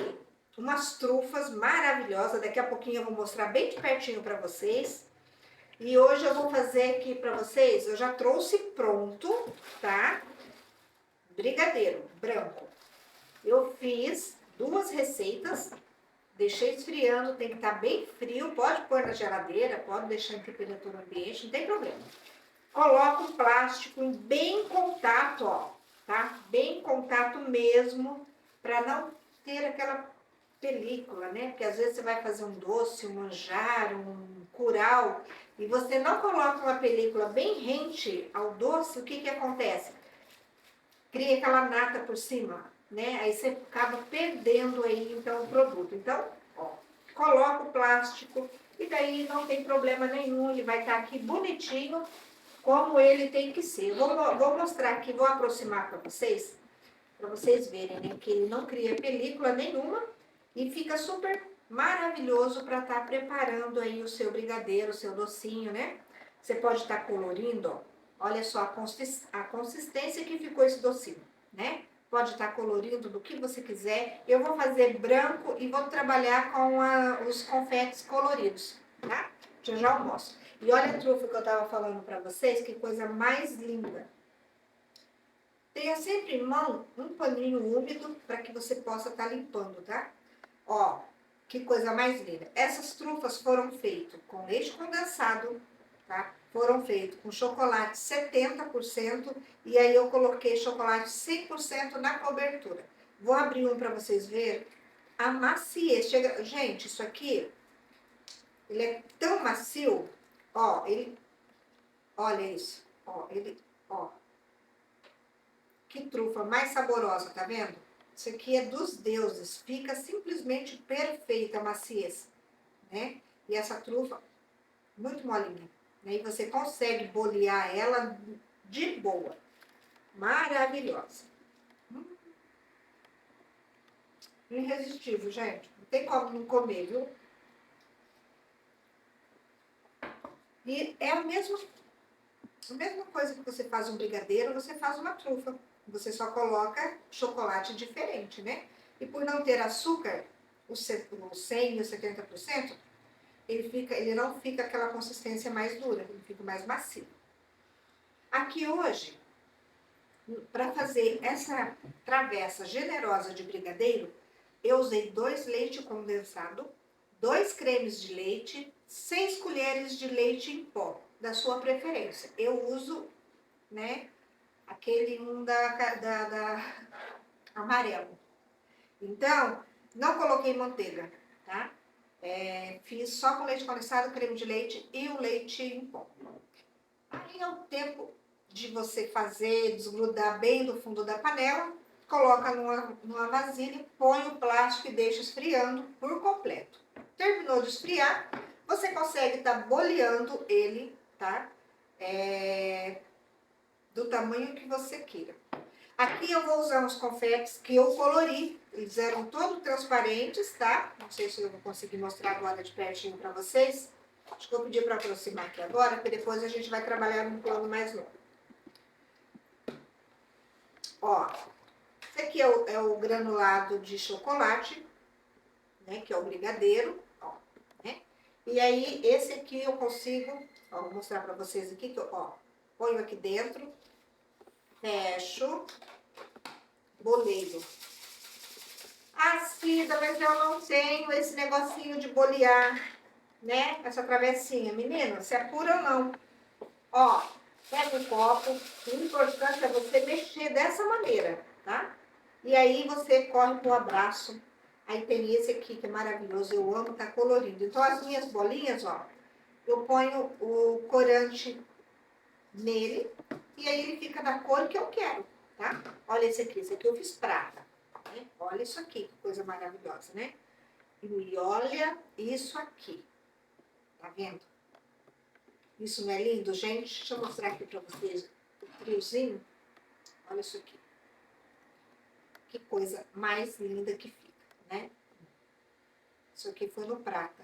umas trufas maravilhosas, daqui a pouquinho eu vou mostrar bem de pertinho para vocês. E hoje eu vou fazer aqui para vocês, eu já trouxe pronto, tá? Brigadeiro branco. Eu fiz 2 receitas, deixei esfriando, tem que estar bem frio, pode pôr na geladeira, pode deixar em temperatura ambiente, não tem problema. Coloca o plástico em bem contato, ó, tá? Bem contato mesmo, para não ter aquela película, né? Porque às vezes você vai fazer um doce, um manjar, um curau, e você não coloca uma película bem rente ao doce, o que que acontece? Cria aquela nata por cima, né? Aí você acaba perdendo aí, então, o produto. Então, ó, coloca o plástico e daí não tem problema nenhum, ele vai estar aqui bonitinho, como ele tem que ser. Vou mostrar aqui, vou aproximar para vocês verem, né, que ele não cria película nenhuma e fica super maravilhoso para estar preparando aí o seu brigadeiro, o seu docinho, né? Você pode estar colorindo, ó. Olha só a consistência que ficou esse docinho, né? pode estar colorindo do que você quiser. Eu vou fazer branco e vou trabalhar com os confetes coloridos, tá? Já eu mostro. E olha a trufa que eu tava falando para vocês, que coisa mais linda. Tenha sempre em mão um paninho úmido para que você possa estar limpando, tá? Ó, que coisa mais linda. Essas trufas foram feitas com leite condensado, tá? Foram feitos com chocolate 70% e aí eu coloquei chocolate 100% na cobertura. Vou abrir um para vocês verem a maciez. Chega, gente, isso aqui, ele é tão macio, ó, ele, olha isso, ó, ele, ó. Que trufa mais saborosa, tá vendo? Isso aqui é dos deuses, fica simplesmente perfeita a maciez, né? E essa trufa, muito molinha, né? E você consegue bolear ela de boa. Maravilhosa. Irresistível, gente. Não tem como não comer, viu? E é a mesma coisa que você faz um brigadeiro, você faz uma trufa. Você só coloca chocolate diferente, né? E por não ter açúcar, o 100 e o 70%, ele não fica aquela consistência mais dura, ele fica mais macio. Aqui hoje, para fazer essa travessa generosa de brigadeiro, eu usei 2 leite condensado, 2 cremes de leite, 6 colheres de leite em pó, da sua preferência. Eu uso, né, aquele da amarelo. Então, não coloquei manteiga, tá? Fiz só com leite condensado, creme de leite e o leite em pó. Aí é o tempo de você fazer, desgrudar bem do fundo da panela, coloca numa vasilha, põe o plástico e deixa esfriando por completo. Terminou de esfriar, você consegue estar boleando ele, tá? Do tamanho que você queira. Aqui eu vou usar uns confetes que eu colori, eles eram todos transparentes, tá? Não sei se eu vou conseguir mostrar agora de pertinho para vocês. Acho que eu vou pedir para aproximar aqui agora, porque depois a gente vai trabalhar num plano mais longo. Ó, esse aqui é o granulado de chocolate, né? Que é o brigadeiro, ó, né? E aí, esse aqui eu consigo, ó, vou mostrar para vocês aqui, que eu, ó, ponho aqui dentro, fecho, boleio. Ah, Cida, mas eu não tenho esse negocinho de bolear, né? Essa travessinha. Menina, se apura ou não. Ó, pega um copo. O importante é você mexer dessa maneira, tá? E aí você corre pro abraço. Aí tem esse aqui que é maravilhoso. Eu amo, tá colorido. Então as minhas bolinhas, ó, eu ponho o corante nele. E aí ele fica da cor que eu quero, tá? Olha esse aqui eu fiz prata, né? Olha isso aqui, que coisa maravilhosa, né? E olha isso aqui, tá vendo? Isso não é lindo, gente? Deixa eu mostrar aqui pra vocês o triozinho. Olha isso aqui. Que coisa mais linda que fica, né? Isso aqui foi no prata,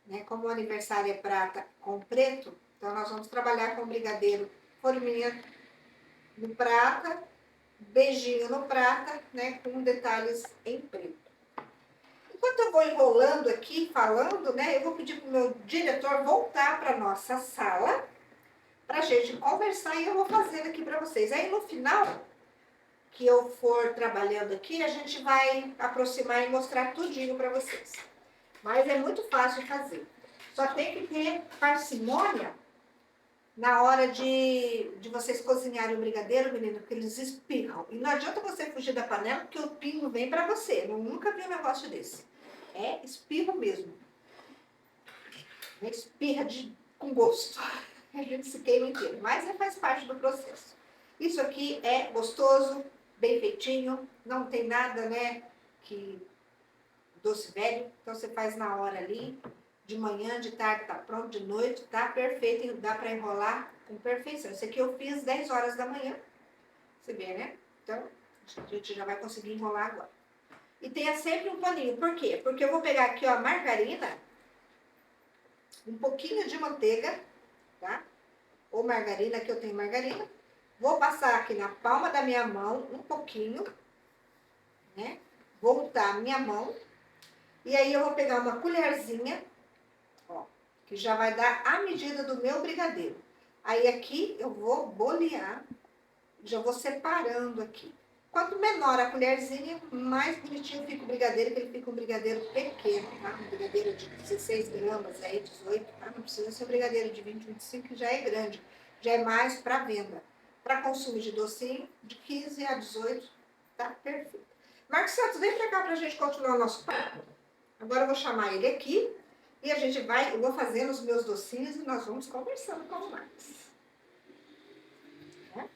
né? Como o aniversário é prata com preto, então nós vamos trabalhar com brigadeiro forminha no prata, beijinho no prata, né, com detalhes em preto. Enquanto eu vou enrolando aqui, falando, né, eu vou pedir pro meu diretor voltar para nossa sala, pra gente conversar e eu vou fazendo aqui para vocês. Aí no final, que eu for trabalhando aqui, a gente vai aproximar e mostrar tudinho para vocês. Mas é muito fácil fazer. Só tem que ter parcimônia na hora de vocês cozinharem o brigadeiro, menino, porque eles espirram. E não adianta você fugir da panela, porque o pingo vem pra você. Eu nunca vi um negócio desse. É espirro mesmo. Espirra com gosto. A gente se queima inteiro. Mas faz parte do processo. Isso aqui é gostoso, bem feitinho. Não tem nada, né, que doce velho. Então você faz na hora ali. De manhã, de tarde, tá pronto, de noite, tá perfeito, e dá para enrolar com perfeição. Esse aqui eu fiz 10 horas da manhã, você vê, né? Então, a gente já vai conseguir enrolar agora. E tenha sempre um paninho, por quê? Porque eu vou pegar aqui, ó, a margarina, um pouquinho de manteiga, tá? Ou margarina, que eu tenho margarina. Vou passar aqui na palma da minha mão, um pouquinho, né? Vou untar a minha mão. E aí eu vou pegar uma colherzinha, ó, que já vai dar a medida do meu brigadeiro. Aí aqui eu vou bolear, já vou separando aqui. Quanto menor a colherzinha, mais bonitinho fica o brigadeiro, que ele fica um brigadeiro pequeno, tá? Um brigadeiro de 16 gramas, aí 18, tá? Não precisa ser um brigadeiro de 20, 25, que já é grande. Já é mais para venda. Para consumo de docinho, de 15 a 18, tá? Perfeito. Marcos Santos, vem pra cá pra gente continuar o nosso papo. Agora eu vou chamar ele aqui e a gente vai, eu vou fazendo os meus docinhos e nós vamos conversando com o Marcos. Né?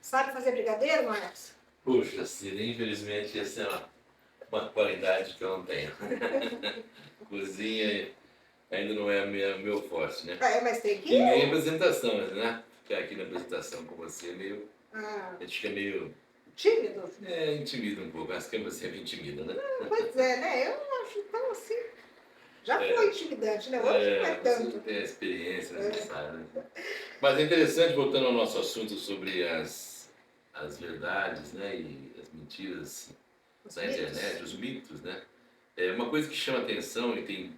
Sabe fazer brigadeiro, Marcos? Puxa, Cida, infelizmente essa é uma qualidade que eu não tenho. Cozinha ainda não é meu forte, né? Ah, é, mas tem que E nem apresentação, né? Ficar aqui na apresentação com você é meio. Ah, A gente fica meio. tímido. Intimida um pouco. As câmeras sempre intimidam, né? Pois é, né? Eu não acho tão assim. Já foi intimidante, né? Hoje não é Você tanto. tem a experiência necessária. Né? Mas é interessante, voltando ao nosso assunto sobre as verdades, né? E as mentiras Os da mitos. internet, os mitos, né? É uma coisa que chama atenção e tem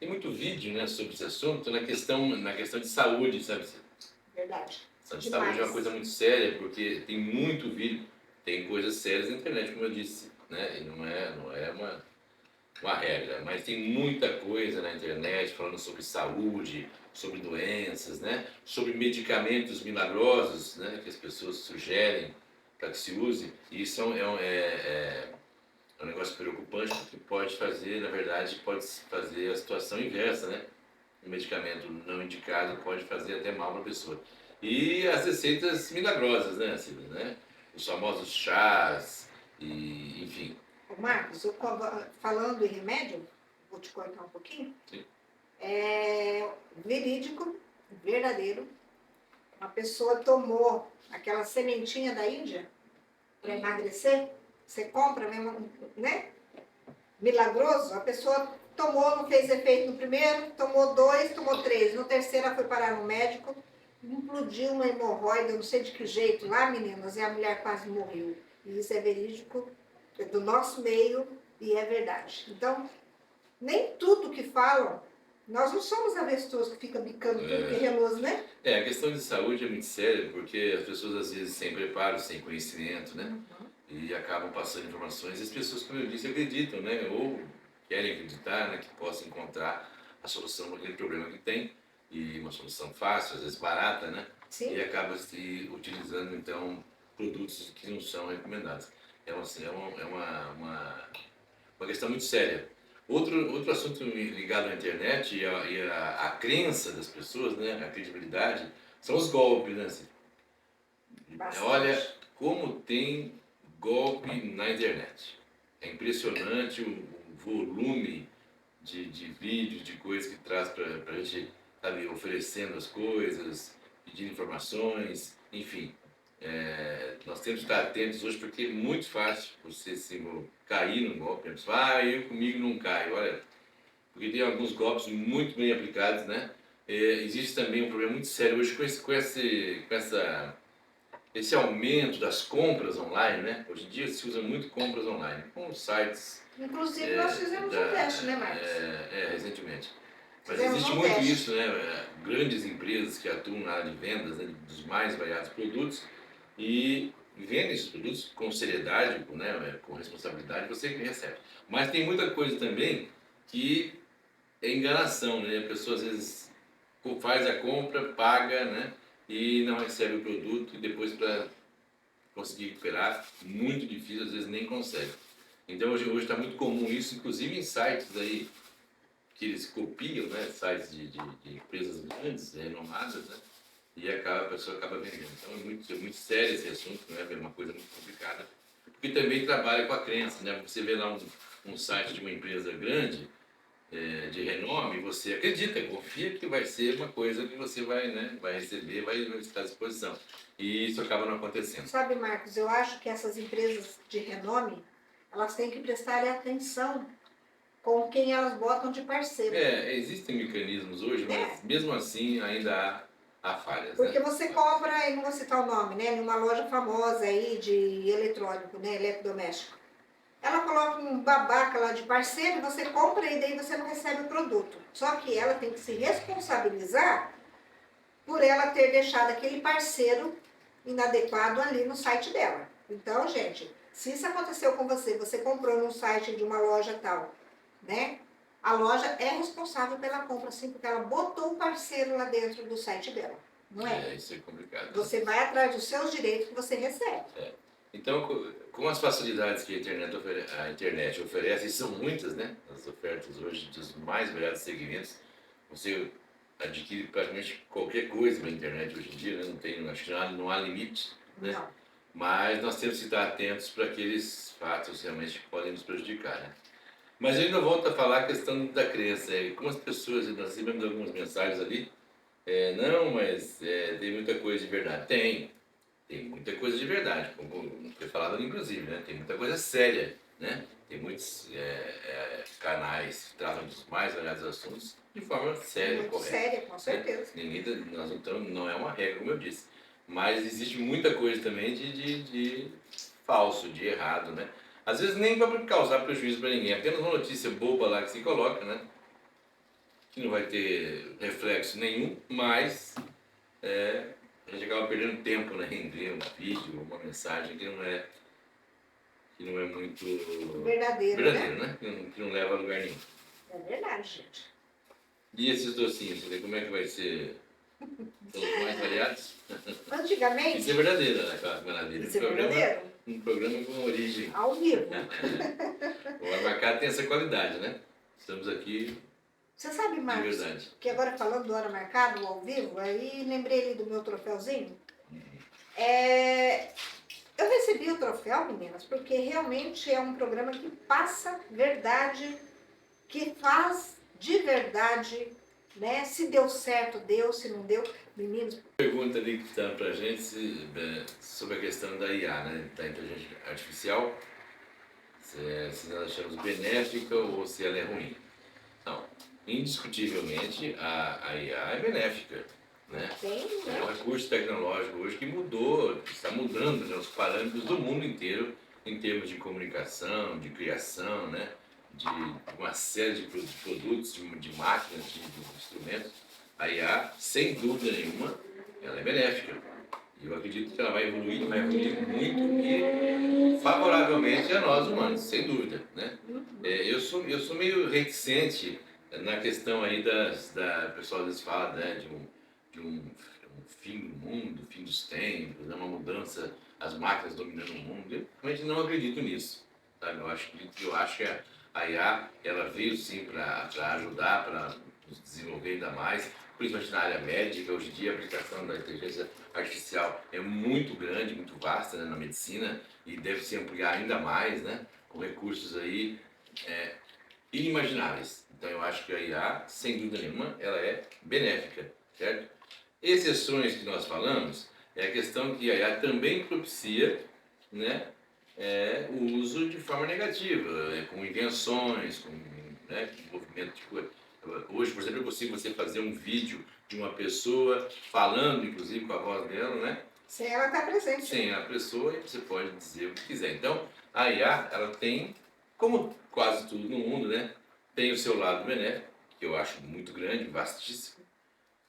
muito vídeo, né, sobre esse assunto na questão de saúde, sabe? Verdade. A questão de Demais. saúde é uma coisa muito séria, porque tem muito vídeo, tem coisas sérias na internet, como eu disse, né? E não é uma regra, mas tem muita coisa na internet falando sobre saúde, sobre doenças, né? Sobre medicamentos milagrosos, né? Que as pessoas sugerem para que se use. E isso é um negócio preocupante, porque pode fazer, na verdade, pode fazer a situação inversa, né? Um medicamento não indicado pode fazer até mal para a pessoa. E as receitas milagrosas, né, Cida, né? Os famosos chás, e, enfim. Ô, Marcos, falando em remédio, vou te cortar um pouquinho. Sim. É verídico, verdadeiro. Uma pessoa tomou aquela sementinha da Índia para emagrecer. Você compra mesmo, né? Milagroso. A pessoa tomou, não fez efeito no primeiro, tomou 2, tomou 3. No terceiro ela foi parar no médico, implodiu uma hemorroida, não sei de que jeito lá, meninas, e a mulher quase morreu. E isso é verídico, é do nosso meio e é verdade. Então, nem tudo que falam, nós não somos avestruz que fica bicando tudo que é reluz, né? A questão de saúde é muito séria, porque as pessoas às vezes sem preparo, sem conhecimento, né? E acabam passando informações e as pessoas, como eu disse, acreditam, né? Ou querem acreditar, né? Que possam encontrar a solução para aquele problema que tem. E uma solução fácil, às vezes barata, né? Sim. E acaba se utilizando, então, produtos que não são recomendados. Uma questão muito séria. Outro assunto ligado à internet e à crença das pessoas, né? A credibilidade, são os golpes, né? Bastante. Olha como tem golpe na internet. É impressionante o volume de vídeos, de coisas que traz para a gente, sabe, oferecendo as coisas, pedindo informações, enfim. Nós temos que estar atentos hoje porque é muito fácil você cair num golpe. Eu comigo não caio, olha, porque tem alguns golpes muito bem aplicados, né? Existe também um problema muito sério hoje com esse aumento das compras online, né? Hoje em dia se usa muito compras online, com sites. Inclusive, nós fizemos um teste, né, Marcos? Recentemente. Mas Fizemos existe um muito teste. isso, né? Grandes empresas que atuam na área de vendas, né, dos mais variados produtos e vendem esses produtos com seriedade, com responsabilidade, você que recebe. Mas tem muita coisa também que é enganação, né? A pessoa às vezes faz a compra, paga, né? E não recebe o produto e depois para conseguir recuperar, muito difícil, às vezes nem consegue. Então hoje está muito comum isso, inclusive em sites aí que eles copiam, né, sites de empresas grandes, renomadas, né, e a pessoa acaba vendendo. Então é muito sério esse assunto, né, é uma coisa muito complicada, porque também trabalha com a crença, né, você vê lá um site de uma empresa grande, de renome, você acredita, confia que vai ser uma coisa que você vai receber, vai estar à disposição. E isso acaba não acontecendo. Sabe, Marcos, eu acho que essas empresas de renome, elas têm que prestar atenção com quem elas botam de parceiro. Existem mecanismos hoje, mas mesmo assim ainda há há falhas, Porque né? você compra, e não vou citar o nome, né? Numa loja famosa aí de eletrônico, né? Eletrodoméstico. Ela coloca um babaca lá de parceiro, você compra e daí você não recebe o produto. Só que ela tem que se responsabilizar por ela ter deixado aquele parceiro inadequado ali no site dela. Então, gente, se isso aconteceu com você, você comprou num site de uma loja tal, né? A loja é responsável pela compra, sim, porque ela botou o parceiro lá dentro do site dela, não é? É, isso é complicado. Você vai atrás dos seus direitos que você recebe. Então, com as facilidades que a internet oferece, e são muitas, né? As ofertas hoje dos mais variados segmentos, você adquire praticamente qualquer coisa na internet hoje em dia, né? Não tem, acho que não há limite, né? Não. Mas nós temos que estar atentos para aqueles fatos realmente que podem nos prejudicar, né? Mas eu ainda volto a falar a questão da crença. Como as pessoas, nós recebemos algumas mensagens ali, não, mas tem muita coisa de verdade. Tem muita coisa de verdade, como foi falado inclusive, né? Tem muita coisa séria, né? Tem muitos canais que tratam dos mais variados assuntos de forma séria, Muito correta. séria, com certeza. Nós não estamos, não é uma regra, como eu disse. Mas existe muita coisa também de falso, de errado, né? Às vezes nem para causar prejuízo para ninguém, apenas uma notícia boba lá que se coloca, né? Que não vai ter reflexo nenhum, mas a gente acaba perdendo tempo, né, em ver um vídeo, uma mensagem que não é muito Verdadeiro, né? Que não leva a lugar nenhum. É verdade, gente. E esses docinhos, como é que vai ser? São os mais variados? Antigamente, Isso é verdadeiro, né, Cláudia Maravilha? isso é verdadeiro, Um programa com origem. ao vivo. O Abacate tem essa qualidade, né? Estamos aqui Você sabe, de Marcos, verdade. que agora falando do Hora Marcado, ao vivo, aí lembrei ali do meu troféuzinho. Eu recebi o troféu, meninas, porque realmente é um programa que passa verdade, que faz de verdade, né? Se deu certo, deu, se não deu, meninos. Pergunta ali que está pra gente sobre a questão da IA, né? Da inteligência artificial. Se nós achamos benéfica ou se ela é ruim. Não, indiscutivelmente a IA é benéfica, né? Tem, É né? um recurso tecnológico hoje que mudou, está mudando, né, os parâmetros do mundo inteiro em termos de comunicação, de criação, né? De uma série de produtos, de máquinas, de instrumentos. A IA, sem dúvida nenhuma, ela é benéfica. E eu acredito que ela vai evoluir muito e favoravelmente a nós humanos, sem dúvida, né? Eu sou meio reticente na questão aí o pessoal às vezes fala, né, de um fim do mundo, fim dos tempos, né, uma mudança, as máquinas dominando o mundo. Eu realmente não acredito nisso, sabe? Eu acho que a IA, ela veio sim para ajudar, para nos desenvolver ainda mais, principalmente na área médica. Hoje em dia a aplicação da inteligência artificial é muito grande, muito vasta, né, na medicina, e deve se ampliar ainda mais, né, com recursos aí inimagináveis. Então eu acho que a IA, sem dúvida nenhuma, ela é benéfica, certo? Exceções que nós falamos é a questão que a IA também propicia, né, o uso de forma negativa, com invenções, com, né, desenvolvimento de coisa. Hoje, por exemplo, é possível você fazer um vídeo de uma pessoa falando, inclusive, com a voz dela, né? Sem ela estar presente. Sem a pessoa, e você pode dizer o que quiser. Então, a IA, ela tem, como quase tudo no mundo, né? Tem o seu lado benéfico, que eu acho muito grande, vastíssimo,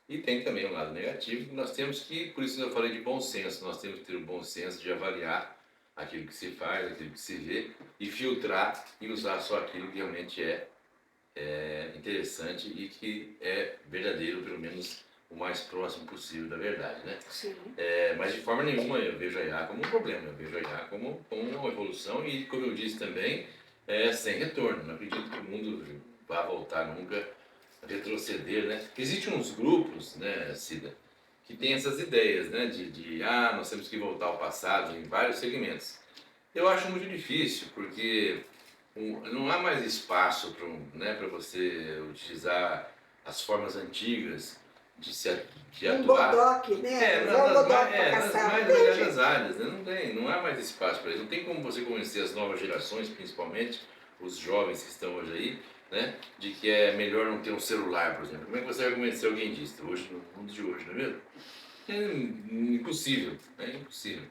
e tem também o lado negativo, que nós temos que, por isso eu falei de bom senso, nós temos que ter o bom senso de avaliar aquilo que se faz, aquilo que se vê, e filtrar e usar só aquilo que realmente é interessante e que é verdadeiro, pelo menos o mais próximo possível da verdade, né? Sim. Mas de forma nenhuma eu vejo a IA como um problema, eu vejo a IA como uma evolução e, como eu disse também, sem retorno. Não acredito que o mundo vá voltar nunca a retroceder, né? Existem uns grupos, né, Cida, que tem essas ideias, né, nós temos que voltar ao passado em vários segmentos. Eu acho muito difícil, porque não há mais espaço para você utilizar as formas antigas de Um atuar. bodoque, né? Nas Um bodoque para mais caçar. variadas áreas, né? Não há mais espaço para isso. Não tem como você conhecer as novas gerações, principalmente os jovens que estão hoje aí, né? De que é melhor não ter um celular, por exemplo. Como é que você vai convencer alguém disso hoje, no mundo de hoje, não é mesmo? É impossível, é impossível.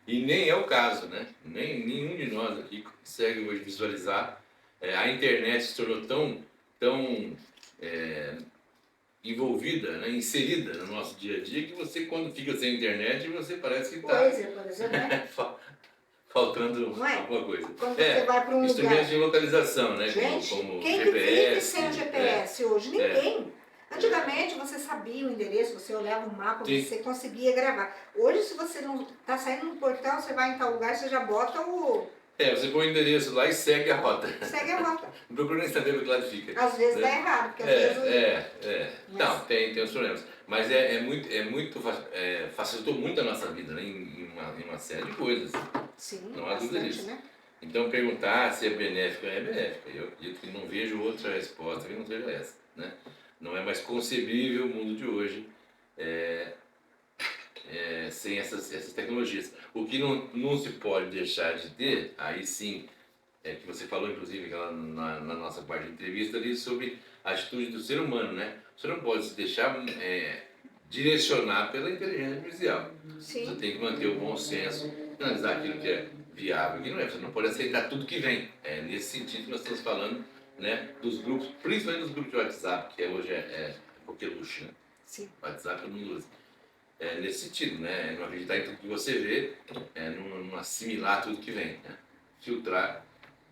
E nem é o caso, né? Nenhum de nós aqui consegue hoje visualizar. A internet se tornou tão envolvida, né? Inserida no nosso dia a dia, que você, quando fica sem internet, você parece que está Poesia, por exemplo, né? faltando Não é? alguma coisa. Quando você vai para um instrumentos lugar. de localização, né? Gente, como quem GPS. que vive sem o GPS hoje? Ninguém. Antigamente você sabia o endereço, você olhava o mapa, Sim. você conseguia gravar. Hoje, se você não está saindo no portão, você vai em tal lugar, você já bota o. Você põe o endereço lá e segue a rota. Segue a rota. Não procura nem saber o que lá fica. Às vezes né? dá errado, porque às vezes. Não, tem os problemas. Mas facilitou muito a nossa vida, né? Em uma série de coisas. Sim, Não há dúvida bastante, disso. né? Então, perguntar se é benéfica, é benéfica. Eu acredito que não vejo outra resposta que não seja essa, né? Não é mais concebível o mundo de hoje sem essas tecnologias. O que não se pode deixar de ter, aí sim, que você falou, inclusive, na nossa parte de entrevista ali, sobre a atitude do ser humano, né? Você não pode se deixar direcionar pela inteligência artificial. Sim. Você tem que manter o bom senso, analisar aquilo que é viável e que não é. Você não pode aceitar tudo que vem. É nesse sentido que nós estamos falando, né, dos grupos, principalmente dos grupos de WhatsApp, que hoje é coqueluche, né? Sim. WhatsApp todo mundo usa. Nesse sentido, né? Não acreditar em tudo que você vê, não assimilar tudo que vem, né? Filtrar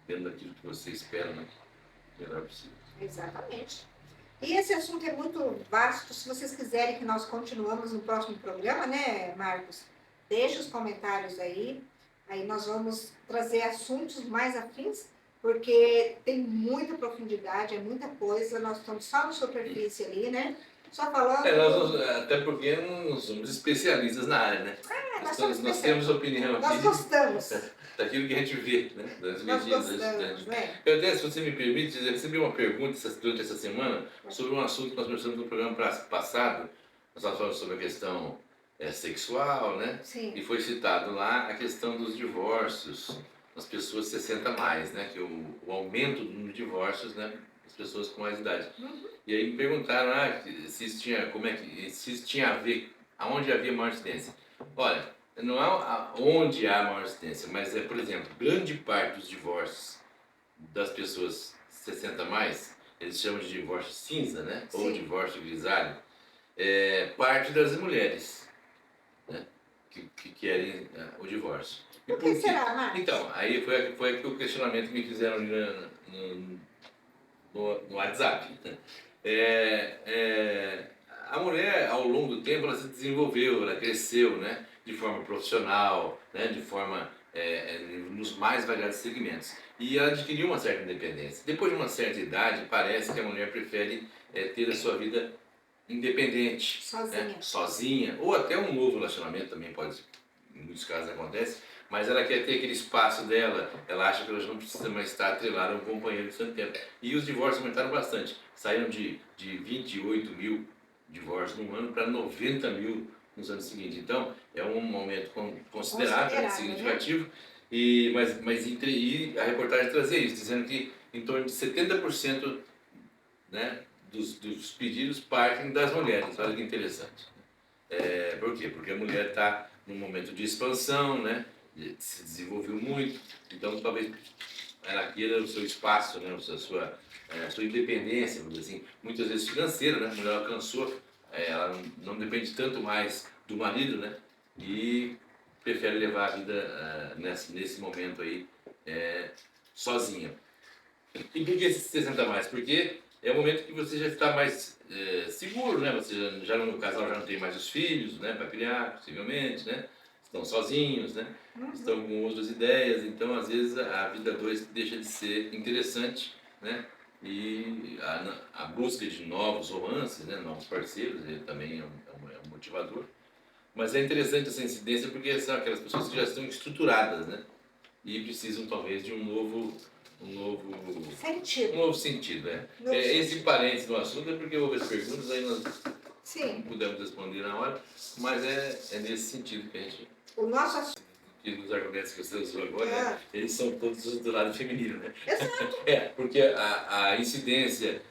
dentro daquilo que você espera, né? O melhor possível. Exatamente. E esse assunto é muito vasto. Se vocês quiserem que nós continuamos no próximo programa, né, Marcos? Deixe os comentários aí. Aí nós vamos trazer assuntos mais afins, porque tem muita profundidade, é muita coisa. Nós estamos só na superfície ali, né? Só falando. Até porque não somos especialistas na área, né? Nós temos opinião aqui. Nós gostamos. Daquilo que a gente vê, né? Das Nós medidas. gostamos, né? Eu até, se você me permite, eu recebi uma pergunta durante essa semana sobre um assunto que nós conversamos no programa passado. Nós estávamos falando sobre a questão sexual, né? Sim. E foi citado lá a questão dos divórcios nas pessoas 60 mais, né? Que o aumento do número de divórcios, né? Das pessoas com mais idade. E aí me perguntaram se isso tinha a ver, aonde havia maior incidência. Olha, não é onde há maior incidência, mas por exemplo, grande parte dos divórcios das pessoas 60 mais, eles chamam de divórcio cinza, né? Sim. Ou divórcio grisalho, parte das mulheres, né? Que querem o divórcio. Por que será, Marcos? Então, aí foi o questionamento que me fizeram ali no WhatsApp. A mulher, ao longo do tempo, ela se desenvolveu, ela cresceu, né? De forma profissional, né? De forma nos mais variados segmentos. E ela adquiriu uma certa independência. Depois de uma certa idade, parece que a mulher prefere ter a sua vida independente. Sozinha. Né? Sozinha, ou até um novo relacionamento também pode, em muitos casos acontece, mas ela quer ter aquele espaço dela, ela acha que ela não precisa mais estar atrelada a um companheiro de tanto tempo. E os divórcios aumentaram bastante, saíram de 28 mil divórcios no ano para 90 mil nos anos seguintes. Então, é um aumento considerável, significativo, né? E a reportagem trazia isso, dizendo que em torno de 70%, né, dos pedidos partem das mulheres. Olha que interessante. Por quê? Porque a mulher está num momento de expansão, né? Se desenvolveu muito, então talvez ela queira o seu espaço, né? A sua independência, vamos dizer assim, muitas vezes financeira, né? A mulher alcançou, ela não depende tanto mais do marido, né? E prefere levar a vida nesse momento aí sozinha. E por que 60 mais? Porque é o momento que você já está mais seguro, né? Você o casal já não tem mais os filhos, né? Para criar, possivelmente, né? Estão sozinhos, né? Estão com outras ideias, então às vezes a vida a dois deixa de ser interessante, né? E a busca de novos romances, né? Novos parceiros, ele também é um motivador. Mas é interessante essa incidência porque são aquelas pessoas que já estão estruturadas, né? E precisam talvez de um novo sentido. Esse parênteses no assunto é porque houve as perguntas, aí nós não pudemos responder na hora, mas é nesse sentido que a gente... O nosso assunto que nos argumentos que você usou agora, Ah. né, eles são todos do lado feminino, né? Exato. Porque a incidência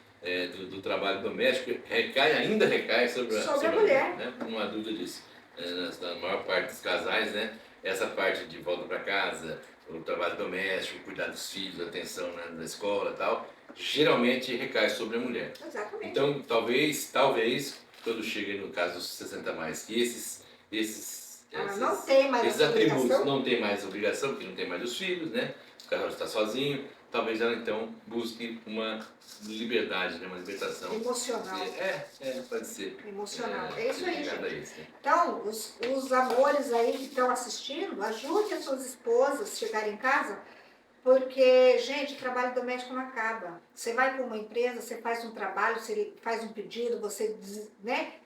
do trabalho doméstico ainda recai sobre Sobre a mulher. né? Não há dúvida disso. Na maior parte dos casais, né? Essa parte de volta para casa, o trabalho doméstico, cuidar dos filhos, atenção na escola e tal, geralmente recai sobre a mulher. Exatamente. Então, talvez, quando chega no caso dos 60 a mais, que Não tem mais esses essa atributos obrigação. não tem mais obrigação, porque não tem mais os filhos, né? O casal está sozinho, talvez ela então busque uma liberdade, né? Uma libertação. Emocional. Pode ser. Emocional. É isso aí, ligado a gente. isso, né? Então, os amores aí que estão assistindo, ajude as suas esposas a chegarem em casa, porque, gente, o trabalho doméstico não acaba. Você vai para uma empresa, você faz um trabalho, você faz um pedido, você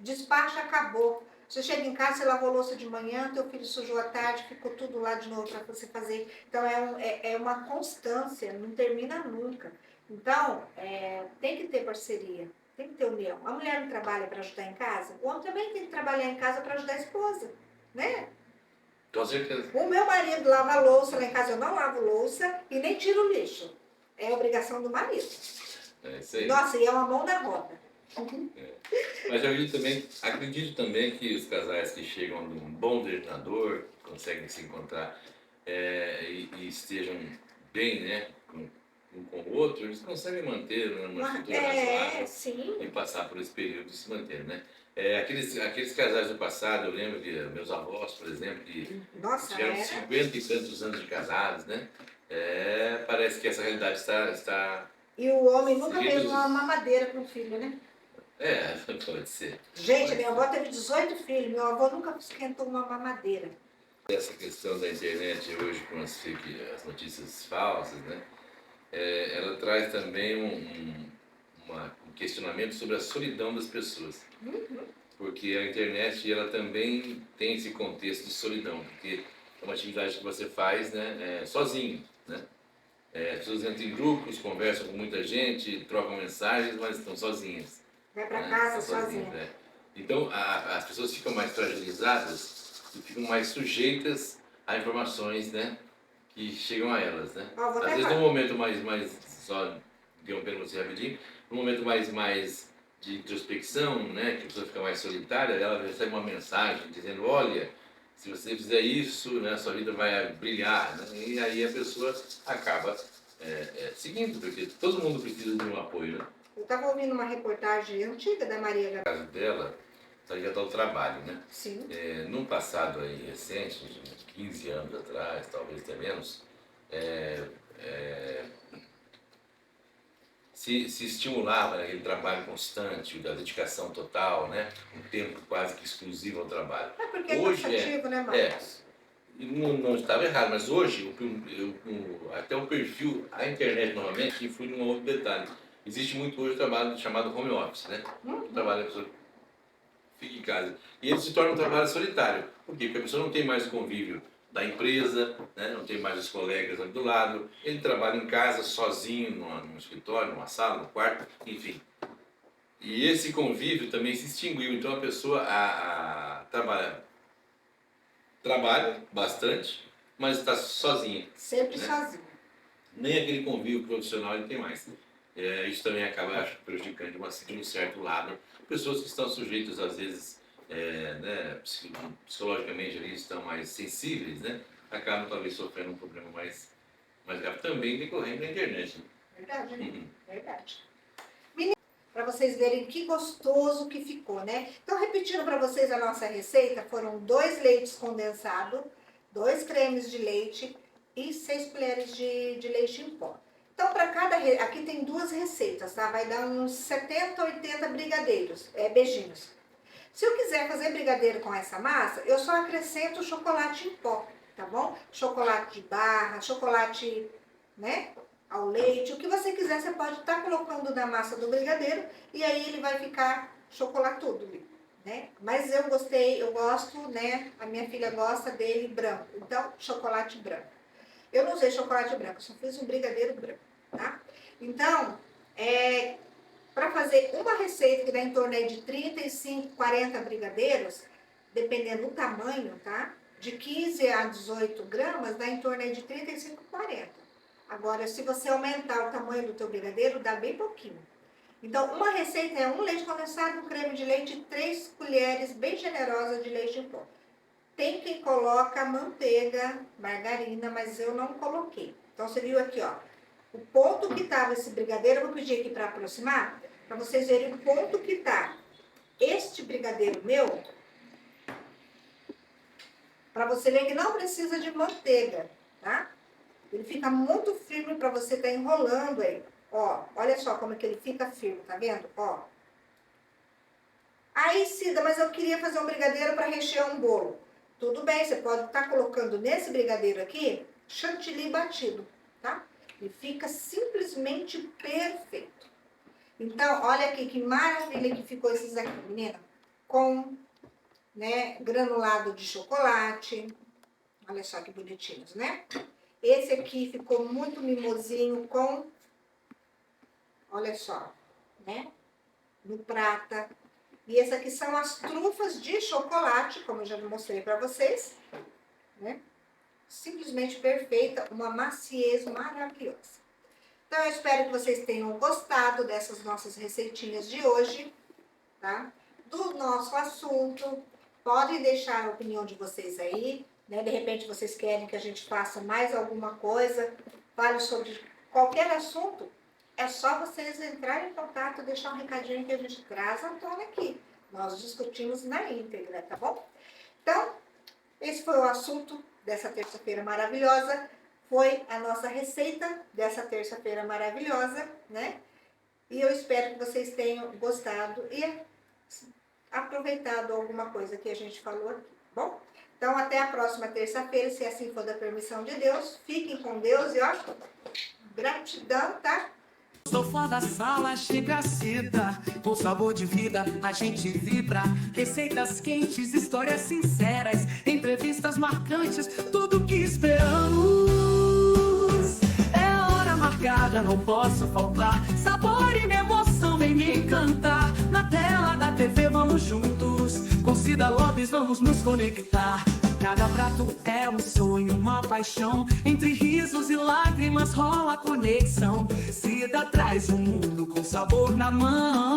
despacha, acabou. Você chega em casa, você lavou a louça de manhã, teu filho sujou à tarde, ficou tudo lá de novo para você fazer. Então, é uma constância, não termina nunca. Então, tem que ter parceria, tem que ter união. A mulher não trabalha para ajudar em casa, o homem também tem que trabalhar em casa para ajudar a esposa, né? Com certeza. O meu marido lava a louça, lá em casa eu não lavo louça e nem tiro o lixo. É obrigação do marido. É isso aí. Nossa, e é uma mão na roda. Mas eu acredito também que os casais que chegam a um bom treinador, conseguem se encontrar e estejam bem, né, um com o outro, eles conseguem manter uma estrutura razoável Sim. e passar por esse período e se manter, né? Aqueles casais do passado, eu lembro de meus avós, por exemplo, que Nossa, tiveram 50 e tantos anos de casados, né? Parece que essa realidade está... E o homem nunca Sim. fez uma mamadeira com o filho, né? Pode ser. Gente, minha avó teve 18 filhos, meu avô nunca esquentou uma mamadeira. Essa questão da internet hoje com as notícias falsas, né? Ela traz também um questionamento sobre a solidão das pessoas. Porque a internet ela também tem esse contexto de solidão, porque é uma atividade que você faz, né, sozinho, né? As pessoas entram em grupos, conversam com muita gente, trocam mensagens, mas estão sozinhas. Vai pra casa Estão sozinha. sozinhas, né? Então as pessoas ficam mais fragilizadas e ficam mais sujeitas a informações, né, que chegam a elas, né? Ó, vou Às até vezes falar. num momento mais só interrompendo você rapidinho, num momento mais de introspecção, né, que a pessoa fica mais solitária, ela recebe uma mensagem dizendo, olha, se você fizer isso, né, a sua vida vai brilhar, né? E aí a pessoa acaba seguindo, porque todo mundo precisa de um apoio, né? Eu estava ouvindo uma reportagem antiga da Maria No Gabriela. caso dela, está ligado ao trabalho, né? Sim. Num passado aí recente, de 15 anos atrás, talvez até menos, se estimulava aquele trabalho constante, da dedicação total, né? Um tempo quase que exclusivo ao trabalho. É porque é Hoje cansativo, né, Marcos? E não estava errado, mas hoje até o perfil, a internet novamente influi num outro detalhe. Existe muito hoje o trabalho chamado home office, né? O trabalho a pessoa fica em casa. E ele se torna um trabalho solitário. Por quê? Porque a pessoa não tem mais o convívio da empresa, né? Não tem mais os colegas ali do lado. Ele trabalha em casa, sozinho, num escritório, numa sala, num quarto, enfim. E esse convívio também se extinguiu. Então a pessoa trabalha bastante, mas está sozinha. Sempre né? sozinho. Nem aquele convívio profissional ele tem mais. Isso também acaba, acho, prejudicando de um certo lado. Pessoas que estão sujeitas, às vezes, né, psicologicamente ali, estão mais sensíveis, né? Acabam talvez sofrendo um problema mais grave, também decorrendo da internet. Né? Verdade, né? Verdade. Para vocês verem que gostoso que ficou, né? Então, repetindo para vocês a nossa receita, foram 2 leites condensados, 2 cremes de leite e 6 colheres de leite em pó. Então, para aqui tem 2 receitas, tá? Vai dar uns 70, 80 brigadeiros, beijinhos. Se eu quiser fazer brigadeiro com essa massa, eu só acrescento chocolate em pó, tá bom? Chocolate de barra, chocolate, né? Ao leite, o que você quiser, você pode estar colocando na massa do brigadeiro e aí ele vai ficar chocolatudo, né? Mas eu gosto, né? A minha filha gosta dele branco, então chocolate branco. Eu não usei chocolate branco, eu só fiz um brigadeiro branco, tá? Então, para fazer uma receita que dá em torno aí de 35, 40 brigadeiros, dependendo do tamanho, tá? de 15 a 18 gramas, dá em torno aí de 35 a 40. Agora, se você aumentar o tamanho do teu brigadeiro, dá bem pouquinho. Então, uma receita é 1 leite condensado, 1 creme de leite e 3 colheres bem generosas de leite em pó. Tem quem coloca manteiga, margarina, mas eu não coloquei. Então, você viu aqui, ó, o ponto que estava esse brigadeiro, eu vou pedir aqui para aproximar, para vocês verem o ponto que está este brigadeiro meu, para você ver que não precisa de manteiga, tá? Ele fica muito firme para você estar enrolando aí. Ó, olha só como é que ele fica firme, tá vendo? Ó. Aí, Cida, mas eu queria fazer um brigadeiro para rechear um bolo. Tudo bem, você pode estar colocando nesse brigadeiro aqui chantilly batido, tá? E fica simplesmente perfeito. Então, olha aqui que maravilha que ficou esses aqui, menina. Com, né, granulado de chocolate. Olha só que bonitinhos, né? Esse aqui ficou muito mimosinho com, olha só, né? No prata. E esse aqui são as trufas de chocolate, como eu já mostrei para vocês, né? Simplesmente perfeita, uma maciez maravilhosa. Então, eu espero que vocês tenham gostado dessas nossas receitinhas de hoje, tá? Do nosso assunto. Podem deixar a opinião de vocês aí, né? De repente, vocês querem que a gente faça mais alguma coisa, fale sobre qualquer assunto. É só vocês entrarem em contato, deixar um recadinho que a gente traz à tona aqui. Nós discutimos na íntegra, tá bom? Então, esse foi o assunto dessa terça-feira maravilhosa. Foi a nossa receita dessa terça-feira maravilhosa, né? E eu espero que vocês tenham gostado e aproveitado alguma coisa que a gente falou aqui, tá bom? Então, até a próxima terça-feira, se assim for da permissão de Deus. Fiquem com Deus e, ó, gratidão, tá? Sofá da sala chega cida, com sabor de vida a gente vibra. Receitas quentes, histórias sinceras, entrevistas marcantes, tudo que esperamos. É hora marcada, não posso faltar. Sabor e emoção vem me encantar. Na tela da TV vamos juntos, com Cida Lopes vamos nos conectar. Cada prato é um sonho, uma paixão. Entre risos e lágrimas rola a conexão. Cida traz um mundo com sabor na mão.